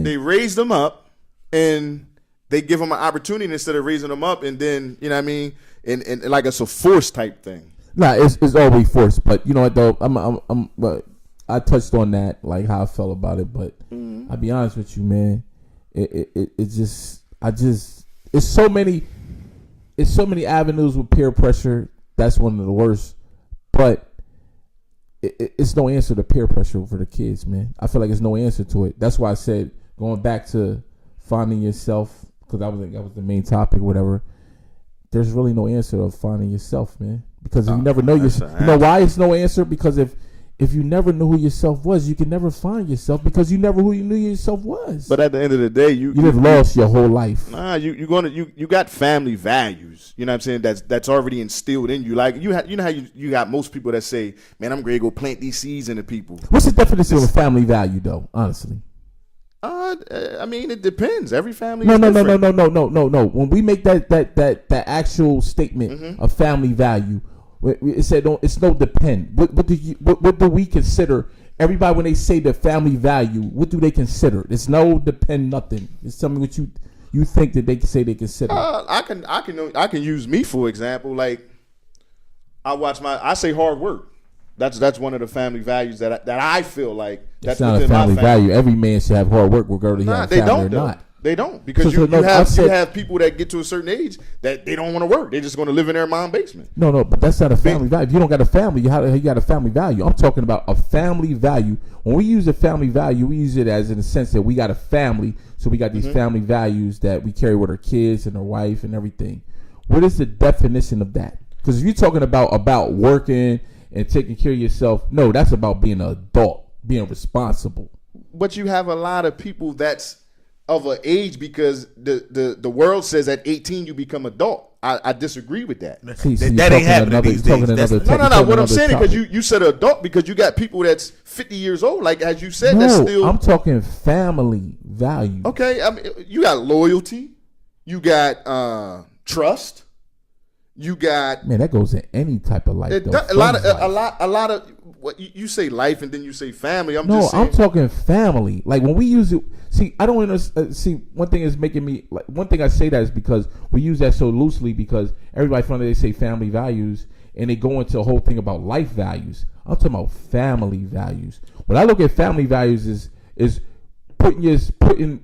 they raised them up, and they give them an opportunity instead of raising them up, and then, you know what I mean, and like it's a force type thing. Nah, it's always forced, but you know what though, I touched on that, like how I felt about it, but I'll be honest with you, man, it's so many avenues with peer pressure. That's one of the worst, but it's no answer to peer pressure for the kids, man. I feel like there's no answer to it. That's why I said, going back to finding yourself, because that was the main topic, whatever. There's really no answer of finding yourself, man. Because if you never know yourself, you know why it's no answer? Because if you never knew who yourself was, you can never find yourself, because you never who you knew yourself was. But at the end of the day, you have lost your whole life. Nah, you got family values. You know what I'm saying? That's already instilled in you. Like you know how you got most people that say, "Man, I'm going to go plant these seeds into people." What's the definition of a family value, though? Honestly. I mean, it depends. Every family. No. is different. When we make that actual statement of family value, it said it's no depend. What do we consider? Everybody, when they say the family value, what do they consider? It's no depend nothing. It's something what you think that they can say they consider. I can use me for example. Like I say hard work. That's one of the family values that I feel like that's not a within family my family value. Every man should have hard work, regardless of they family don't or not. They don't, because you have people that get to a certain age that they don't want to work. They're just going to live in their mom's basement. No, but that's not a family value. If you don't got a family, you got a family value. I'm talking about a family value. When we use a family value, we use it as in the sense that we got a family, so we got these family values that we carry with our kids and our wife and everything. What is the definition of that? Because if you're talking about working and taking care of yourself, no, that's about being an adult, being responsible. But you have a lot of people that's of an age, because the world says at 18 you become adult. I disagree with that. That ain't happening these days. No. What I'm saying is, because you said adult, because you got people that's 50 years old, like as you said, that's still. I'm talking family value. Okay, I mean, you got loyalty, you got trust, you got. Man, that goes in any type of life. A lot of. What you say life, and then you say family. I'm talking family. Like when we use it. See, I don't understand. See, one thing is making me. Like, one thing I say that is because we use that so loosely, because everybody from they say family values and they go into a whole thing about life values. I'm talking about family values. When I look at family values, is putting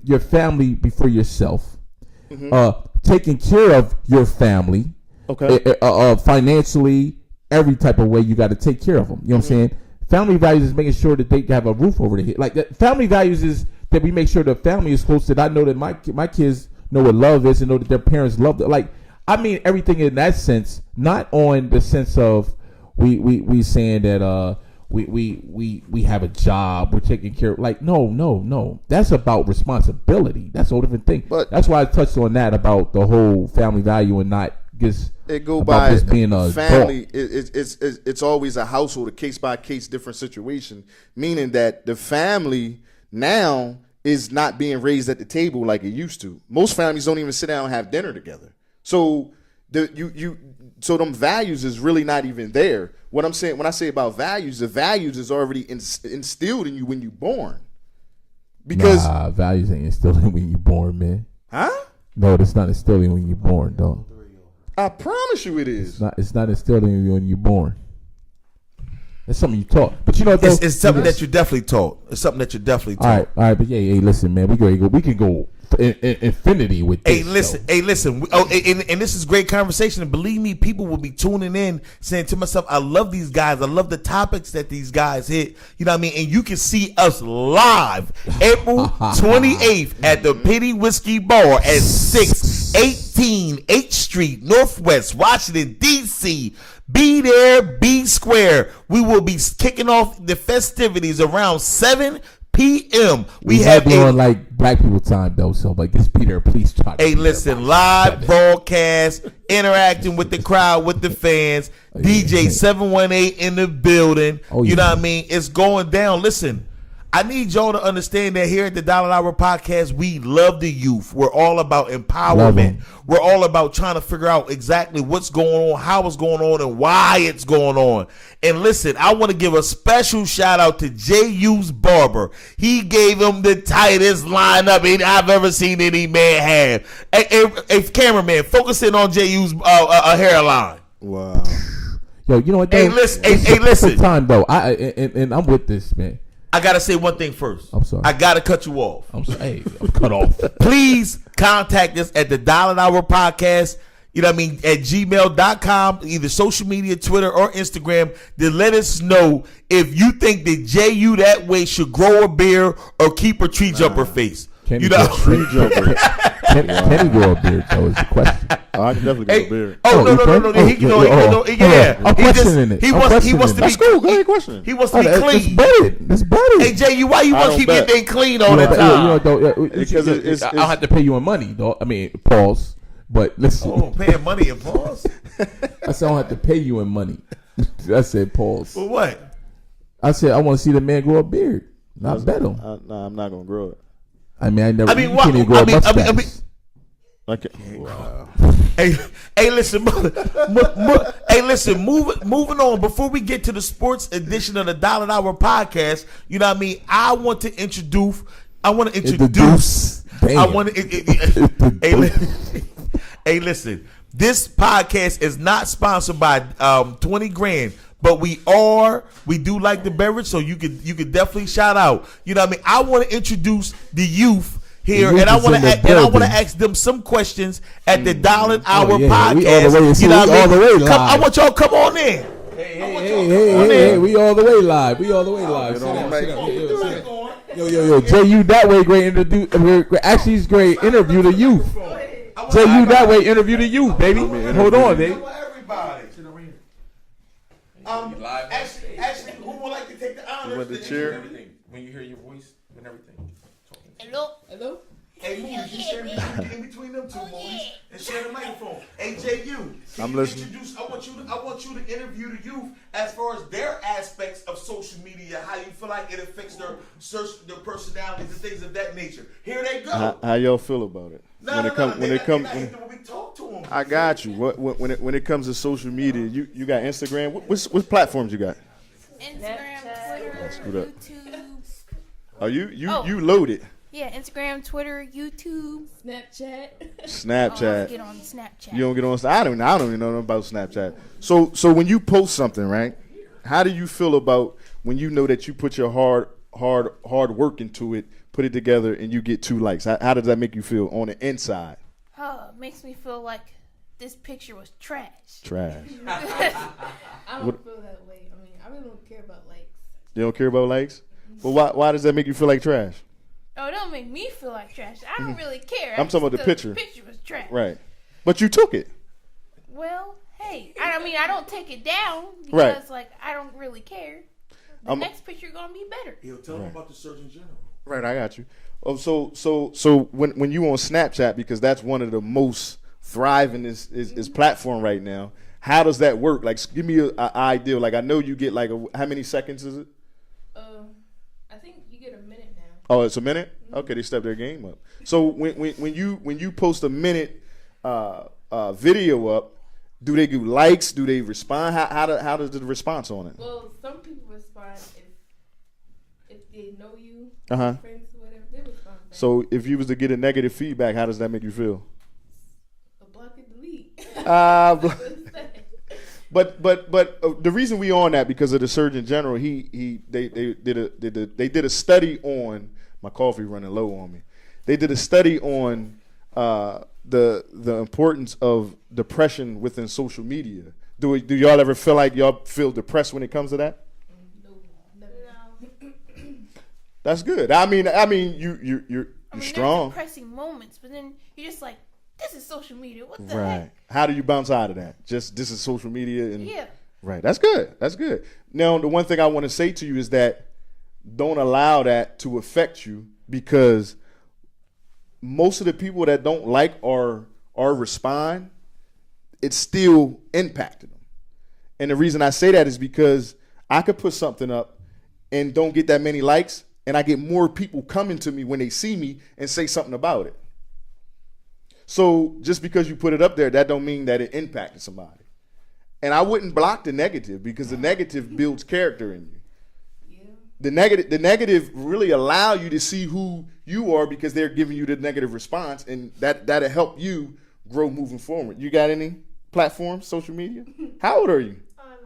your family before yourself, taking care of your family, financially. Every type of way you got to take care of them. You know what I'm saying? Family values is making sure that they have a roof over their head. Like that, family values is that we make sure the family is close. That I know that my kids know what love is and know that their parents love them. Like, I mean everything in that sense, not on the sense of we saying that we have a job, we're taking care of. Like, no. That's about responsibility. That's a whole different thing. But that's why I touched on that about the whole family value and not just. It go by just being a family. It's always a household, a case by case, different situation. Meaning that the family now is not being raised at the table like it used to. Most families don't even sit down and have dinner together. So so them values is really not even there. What I'm saying when I say about values, the values is already instilled in you when you're born. Because values ain't instilled in when you're born, man. Huh? No, it's not instilled in when you're born, dog. I promise you it is. It's not instilled in you when you're born. It's something you taught. But you know, it's something that you definitely taught. It's something that you definitely taught. All right. But yeah, listen, man, we can go infinity with this. Hey, listen. Oh, and this is great conversation. And believe me, people will be tuning in, saying to myself, "I love these guys. I love the topics that these guys hit." You know what I mean? And you can see us live April 28th at the Penny Whiskey Bar at 618 8th Street, Northwest Washington, D.C. Be there, be square. We will be kicking off the festivities around 7 p.m. We have be on like black people time though, so like this Peter, please try. Hey, listen, live broadcast, interacting with the crowd, with the fans. DJ 718 in the building. You know what I mean? It's going down. Listen, I need y'all to understand that here at the Dollar Hour Podcast, we love the youth. We're all about empowerment. We're all about trying to figure out exactly what's going on, how it's going on, and why it's going on. And listen, I want to give a special shout out to J.U.'s barber. He gave him the tightest lineup I've ever seen any man have. Hey, cameraman, focus in on J.U.'s hairline. Wow. Yo, you know what? Hey, listen. Time though, and I'm with this, man. I gotta say one thing first. I'm sorry. I gotta cut you off. I'm sorry. Hey, I'm cut off. Please contact us at the Dollar Hour Podcast. You know what I mean? At gmail.com, either social media, Twitter, or Instagram, to let us know if you think that J.U. that way should grow a beard or keep a tree jumper face. Can you know? Tree jumper. Can he grow a beard though? Is the question. Oh, I can definitely grow a beard. Oh, no. He can yeah. I'm questioning it. He wants to be That's cool. Go ahead, question. He wants to be clean. That's better. Hey, J.U., why you want to keep your thing clean all the time? Because I'll have to pay you in money, though. I mean, pause. But listen. Oh, paying money in pause? I said I don't have to pay you in money. I said pause. For what? I said I want to see the man grow a beard. Not better. Nah, I'm not gonna grow it. I mean, you can't what? even grow a mustache. Okay. Wow. Hey, listen. Moving on. Before we get to the sports edition of the Dollar Hour Podcast, you know what I mean? I want to introduce. Hey, listen. This podcast is not sponsored by 20 Grand. But we do like the beverage, so you could definitely shout out. You know what I mean? I want to introduce the youth here, and I want to ask them some questions at the Dollar Hour Podcast. You know what I mean? I want y'all to come on in. Hey, we all the way live. Yo, J.U. that way great actually he's great interview the youth. J.U. that way interview the youth, baby. Hold on, baby. Actually, who would like to take the honors? With the chair. When you hear your voice and everything. Hello. Hey, Moody, you share me in between them two, Moody, and share the microphone. Hey, J.U., I'm listening. I want you to interview the youth as far as their aspects of social media, how you feel like it affects their personalities and things of that nature. Here they go. How y'all feel about it? When we talk to them. I got you. When it comes to social media, you got Instagram. What platforms you got? Instagram, Twitter, YouTube. Oh, you loaded. Yeah, Instagram, Twitter, YouTube, Snapchat. I don't get on Snapchat. You don't get on. I don't even know about Snapchat. So when you post something, right? How do you feel about when you know that you put your hard work into it, put it together, and you get 2 likes? How does that make you feel on the inside? It makes me feel like this picture was trash. Trash. I don't feel that way. I mean, I really don't care about likes. You don't care about likes? But why does that make you feel like trash? Oh, it don't make me feel like trash. I don't really care. I'm talking about the picture. The picture was trash. Right. But you took it. Well, hey, I don't take it down because, I don't really care. The next picture gonna be better. He'll tell them about the Surgeon General. Right, I got you. Oh, so when you on Snapchat, because that's one of the most thriving is platform right now. How does that work? Like, give me an idea. Like, I know you get how many seconds is it? I think you get a minute now. Oh, it's a minute. Okay, they stepped their game up. So when you post a minute video up, do they do likes? Do they respond? How does the response on it? Well, some people respond if they know you, Uh-huh. friends, whatever. They respond back. So if you was to get a negative feedback, how does that make you feel? A block and delete. But the reason we on that because of the Surgeon General, they did a study on my coffee running low on me. They did a study on the importance of depression within social media. Do y'all ever feel like y'all feel depressed when it comes to that? No. That's good. I mean, you're strong. There's depressing moments, but then you're just like, this is social media. What the Right. heck? How do you bounce out of that? Just this is social media and Yeah. Right. That's good. That's good. Now, the one thing I want to say to you is that don't allow that to affect you, because most of the people that don't like or respond, it's still impacting them. And the reason I say that is because I could put something up and don't get that many likes, and I get more people coming to me when they see me and say something about it. So just because you put it up there, that don't mean that it impacted somebody. And I wouldn't block the negative, because the negative builds character in you. Yeah. The negative really allow you to see who you are, because they're giving you the negative response, and that'll help you grow moving forward. You got any platforms, social media? How old are you? I'm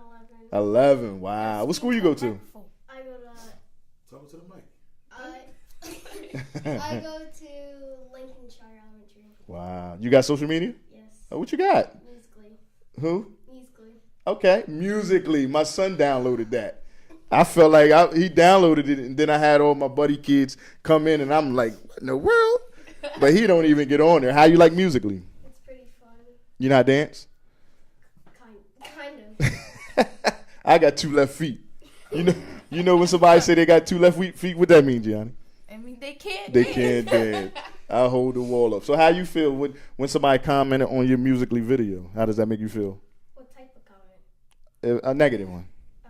11. 11. Wow. What school you go to? I go to Talk to the mic. I go to Lincolnshire Elementary. Wow. You got social media? Yes. Oh, what you got? Musically. Who? Musically. Okay. Musically. My son downloaded that. I felt like he downloaded it, and then I had all my buddy kids come in, and I'm like, what in the world? But he don't even get on there. How you like Musically? It's pretty fun. You not dance? Kind of. I got 2 left feet. You know when somebody say they got 2 left feet, what that mean, Gianni? I mean, they can't. They dance. can't dance. I hold the wall up. So how you feel when somebody commented on your Musically video? How does that make you feel? What type of comment? A negative one. Oh.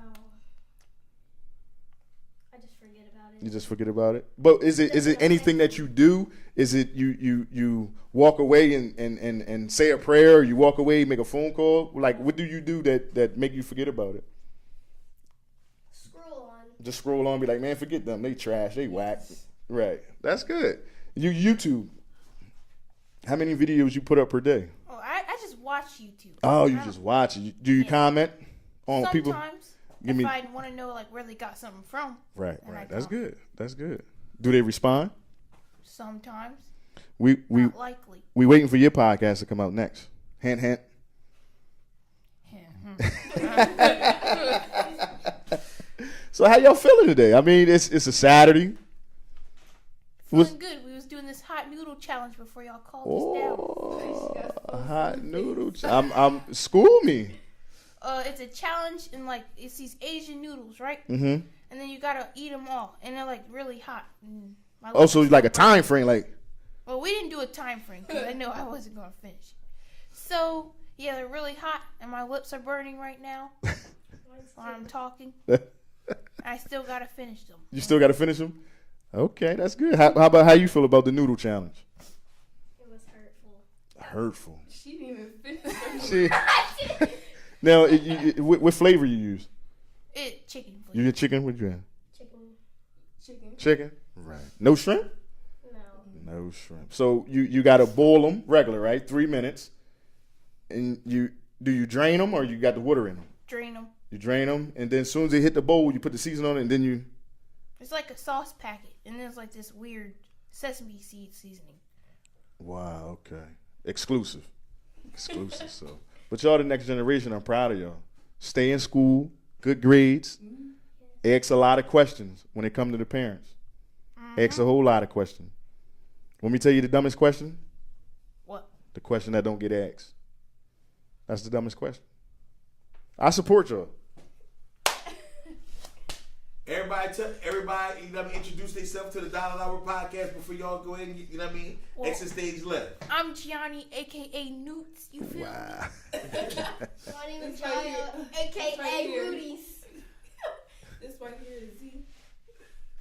I just forget about it. You just forget about it. But is it anything that you do? Is it you walk away and say a prayer, or you walk away, make a phone call? Like, what do you do that make you forget about it? Scroll on. Just scroll on, be like, man, forget them. They trash. They whack. Right. That's good. YouTube. How many videos you put up per day? Oh, I just watch YouTube. Oh, you I just watch it. Do you comment on people? Sometimes, Give me- if I want to know like where they got something from. Right. And I Right. That's comment. good. That's good. Do they respond? Sometimes, We not likely. we waiting for your podcast to come out next. Hint, hint. So how y'all feeling today? I mean, it's a Saturday. Feeling good. We was doing this hot noodle challenge before y'all called us Oh, hot noodle. I'm school me. down. It's a challenge, and like it's these Asian noodles, right? Mm-hmm. And then you gotta eat them all, and they're like really hot. And my Oh, so lips- it's like a time frame, like. Well, we didn't do a time frame because I know I wasn't gonna finish. So yeah, they're really hot, and my lips are burning right now while I'm talking. I still gotta finish them. You still got to finish them? Okay, that's good. How about how you feel about the noodle challenge? It was hurtful. Hurtful. She didn't even finish. See? Now, what flavor you use? Chicken. You get chicken? What you have? Chicken. Chicken? Right. No shrimp? No. No shrimp. So you got to boil them regular, right? 3 minutes. And do you drain them, or you got the water in them? Drain them. You drain them, and then as soon as they hit the bowl, you put the seasoning on it, and then you. It's like a sauce packet, and there's like this weird sesame seed seasoning. Wow. Okay. Exclusive. So, but y'all the next generation. I'm proud of y'all. Stay in school, good grades. Ask a lot of questions when it come to the parents. Ask a whole lot of questions. Want me to tell you the dumbest question? What? The question that don't get asked. That's the dumbest question. I support y'all. Everybody, you know what I mean, introduce themselves to the Dollar Hour podcast before y'all go ahead and, you know what I mean, Well, exit stage left. I'm Gianni, aka Newts. You feel me? Wow. My name is It's right here. Jaya, It's right aka here. Rudy's. This right here is Z.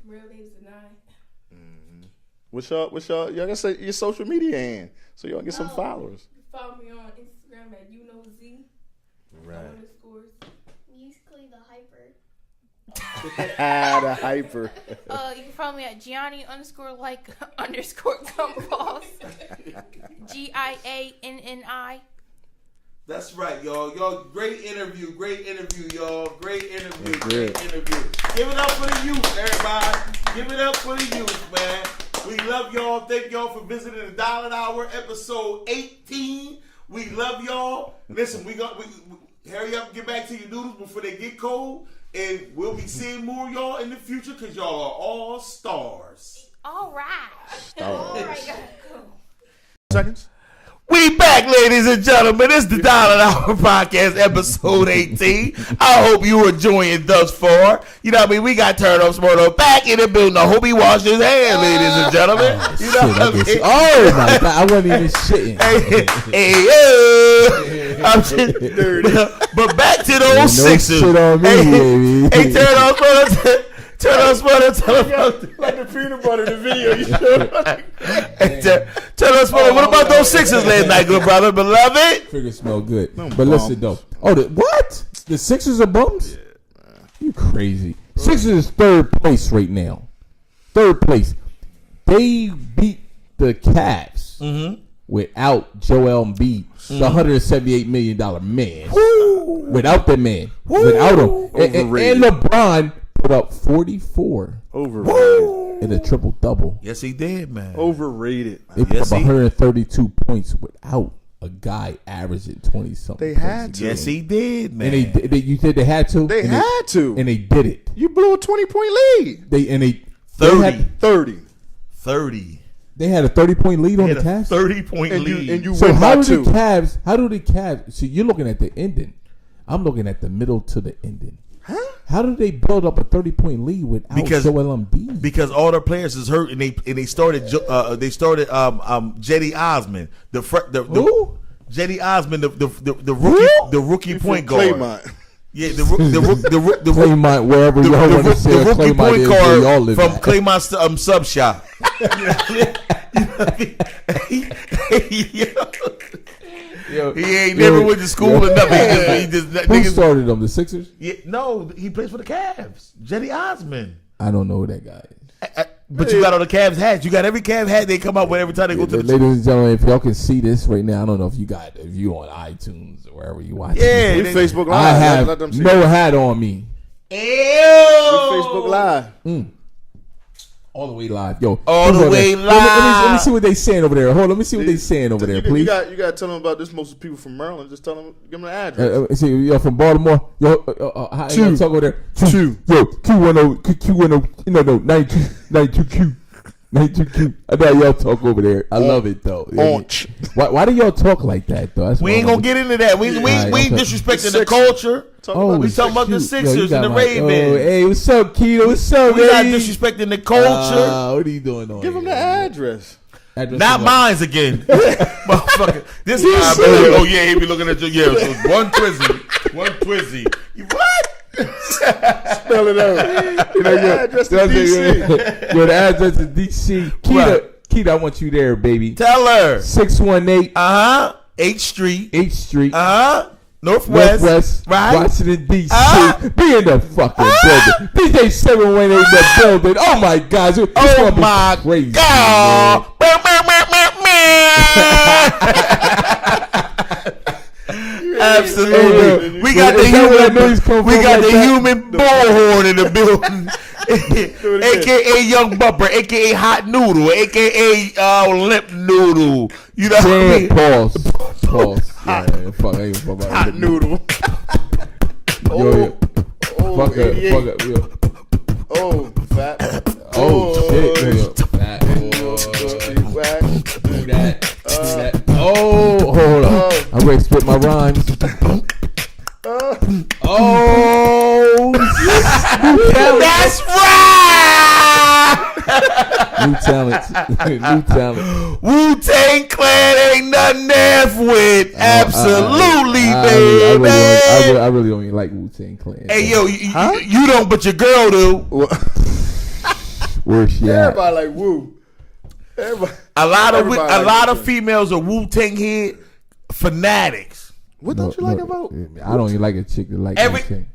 Real name's Denai. What's y'all gotta say your social media hand so y'all get some Oh. followers. Follow me on Instagram at YouKnowZ. Underscores. Musically the hyper. The hyper. You can follow me at Gianni _like _Gumballs. GIANNI. That's right, y'all. Y'all, great interview, y'all. Great interview. Great. Give it up for the youth, everybody. Give it up for the youth, man. We love y'all. Thank y'all for visiting the Dollar Hour, episode 18. We love y'all. Listen, we hurry up and get back to your noodles before they get cold. And we'll be seeing more of y'all in the future because y'all are all stars. All right. All right, gotta go. Seconds. We back, ladies and gentlemen. It's the Dollar Hour Podcast, episode 18. I hope you enjoying it thus far. You know what I mean? We got Turn Up Smurdo back in the building. I hope he washed his hands, ladies and gentlemen. You know what I mean? Oh my god, I wasn't even shitting. I'm just dirty. But back to those No Sixers. shit on me, baby. Hey, Turn Up Smurdo. Turn Up Smurdo. Tell him about Like the peanut butter in the video. You know? Turn Up Smurdo. What about those Sixers last night, good brother? Beloved? Figure smell good. But listen though. Oh, what? The Sixers are bums? You crazy. Sixers is third place right now. Third place. They beat the Cavs without Joel Embiid, the $178 million man. Without the man. Without him. And LeBron put up 44 Overrated. in a triple-double. Yes, he did, man. Overrated. They put Yes, up he- 132 points without a guy averaging 20-something. They had to. Yes, he did, man. And you said they had to? They And had to. And they did it. You blew a 20-point lead. They 30. 30. 30. They had a 30-point lead on He the had a Cavs. 30-point And lead. you So win how by do 2. the Cavs? How do the Cavs? See, you're looking at the ending. I'm looking at the middle to the ending. Huh? How do they build up a 30-point lead without Joel Embiid? Because all their players is hurt, and they started Jetty Osman, the Who? Jetty Osman, the rookie point guard. Claymont. Yeah, the rookie Claymont, wherever y'all want to say rookie Claymont point is, where y'all guard live from at. Claymont sub shop. He ain't never went to school or nothing. He just Who niggas. started them? The Sixers? Yeah, no, he plays for the Cavs. Jetty Osman. I don't know who that guy is. But you got all the Cavs hats. You got every Cavs hat they come out with every time they go to the. Ladies and gentlemen, if y'all can see this right now, I don't know if you on iTunes or wherever you watch. Yeah, We they- Facebook Live. I have Let them see no it. hat on me. Ew. We Facebook Live. All the way live, yo. All the hold on way there. Let me live. see what they saying over there. Hold on, let me see what they saying over there, You please. got to tell them about this. Most people from Maryland. Just tell them, give them the address. See, yo, from Baltimore. Yo, how you talk over there? Two. Yo, Q10, no, 92Q. 92Q. I know y'all talk over there. I love it, though. Aunch. Why do y'all talk like that, though? That's We what ain't I'm gonna get into that. We ain't okay. disrespecting the Sixers. culture. Oh, We talking about the cute. Sixers you got and the my- Ravens. Oh, hey, what's up, Keto? What's up, We not baby? disrespecting the culture. What are you doing on Give here? them the address. Address Not of what? mine's again. Motherfucker. This guy, man, oh yeah, he be looking at you. Yeah, so one Twizzy. You what? Spell it out. You know, yo, Address to that's DC. it, yo, the address is DC. Keita, I want you there, baby. Tell her. 618 8th Street. 8th Street, Northwest. Right. Washington, D.C. Uh-huh. Be in the fucking building. DJ 718 in the building. Oh my God. This Oh gonna be my crazy, God. Absolutely. Hey, We got is that where that noise the come we from got like the that? human bullhorn in the building. AKA Young Bupper, AKA Hot Noodle, AKA Limp Noodle. You know what I mean? Pause. Yeah, fuck, I ain't fuck about Hot it. noodle. Yo. Oh, Fuck it. 88. Fuck it. Yo. Oh, fat. Oh, shit. Yo. Fat. Whack. Do that. Oh, hold on. I'm ready to spit my rhymes. Oh, That's right! new talent. Wu-Tang Clan ain't nothing to F with. Absolutely, I baby. really don't even like Wu-Tang Clan. Hey, yo, you don't, but your girl do. Where's she at? Everybody like woo. Everybody. A lot Everybody like of Wu-Tang. females are Wu-Tang head fanatics. What don't you like about? I don't even like a chick that like Every- Wu-Tang.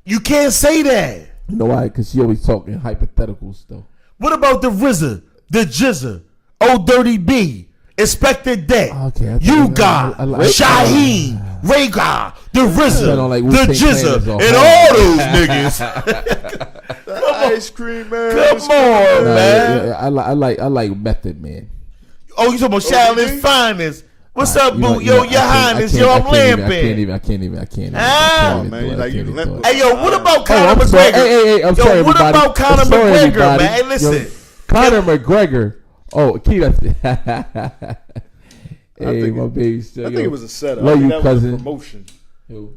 You can't say that. You know why? Because she always talking hypotheticals, though. What about the RZA, the Jizza, Old Dirty B, Inspector Deck, Okay, Yuga, I like- Shaheen, Rhaegar, the I RZA, don't like the Wu-Tang Clan Jizza, as a and whole. all those niggas. Come Ice cream man. Come on, man. I like Method Man. Oh, you talking about Shaolin Finest? What's up, You know- boo? you know, Your I Highness, can't- yo, I I'm can't even- lamping. I can't even. Ah, man, you like you limp. Hey, yo, what about Oh, Conor I'm sorry. McGregor? Hey, I'm yo, sorry, what everybody. about Conor I'm sorry, McGregor, everybody. man? Hey, listen. Yo, Conor McGregor. Oh, Keith. Hey, my baby. Still, I think it was a setup. Love I think you, that cousin. was a promotion. Yo.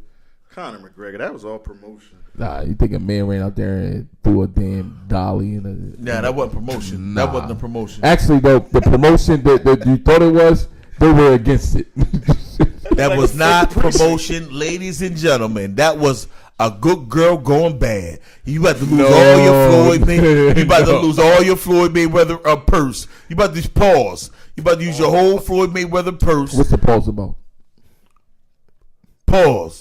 Conor McGregor, that was all promotion. Nah, you think a man ran out there and threw a damn dolly in a? Nah, that wasn't promotion. That wasn't a promotion. Actually, though, the promotion that you thought it was, they were against it. That was not promotion, ladies and gentlemen. That was a good girl going bad. You about to lose all your Floyd Mayweather. You about to lose all your Floyd Mayweather purse. You about to just pause. You about to use your whole Floyd Mayweather purse. What's the pause about? Pause.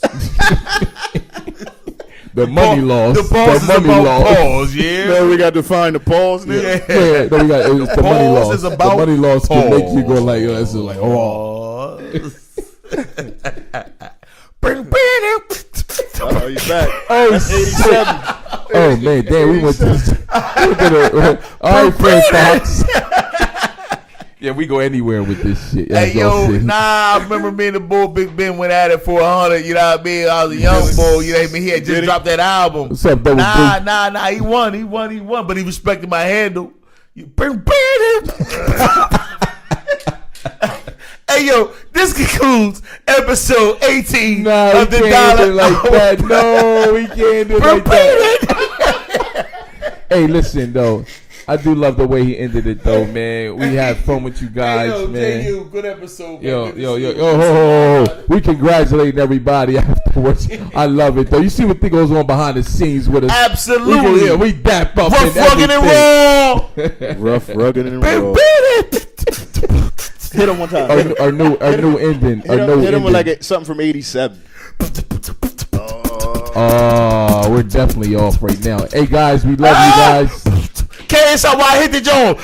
The money loss. The pause is money about loss. pause. Yeah. Now we got to find the pause now. Yeah. Yeah, no, we got it's the money Pause loss. is about The money loss can make you go pause. like, yo, that's like, oh. Oh, he's back. Oh, That's shit. 87. Oh man, damn, we went to all right, Fred Fox. Yeah, we go anywhere with this shit. Hey As y'all yo, see. nah, I remember me and the boy Big Ben went at it for 100. You know what I mean? I was a young boy. You know what I mean? He had just dropped that album. What's up, Double Nah, B? nah. He won. But he respected my handle. Hey yo, this concludes episode 18 Nah, we of the can't Dollar do it like Hour. that. No, we can't do it like that. Hey, listen though, I do love the way he ended it though, man. We had fun with you guys, man. J.U., good episode, man. Yo, Good to yo, see yo, you. yo, we congratulating everybody afterwards. I love it though. You see what thing goes on behind the scenes with us. Absolutely. We dap up Rough, and rugged, and everything. raw. Rough, rugged, and raw. Hit him one time. Our new ending. Our new Hit him with ending. like something from 87. Oh, we're definitely off right now. Hey guys, we love you guys. KSI, why hit the joint?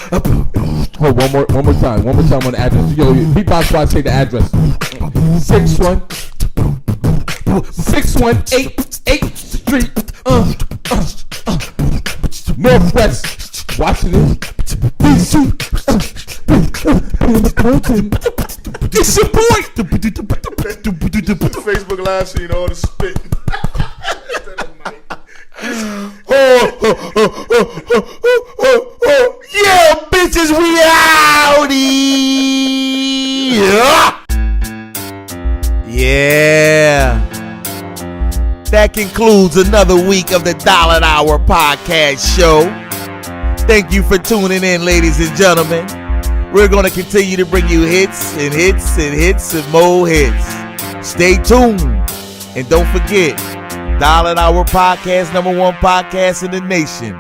Hold one more time. One more time on the address. Yo, beatbox why say the address. 618 Street. Northwest Washington. DC. It's your boy. Facebook Live seen all the spit. Yeah, bitches, we outie. Yeah. That concludes another week of the Dollar Hour Podcast Show. Thank you for tuning in, ladies and gentlemen. We're going to continue to bring you hits and hits and hits and more hits. Stay tuned. And don't forget, Dollar Hour Podcast, #1 podcast in the nation.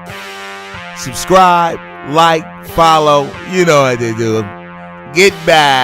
Subscribe, like, follow. You know how to do it. Get back.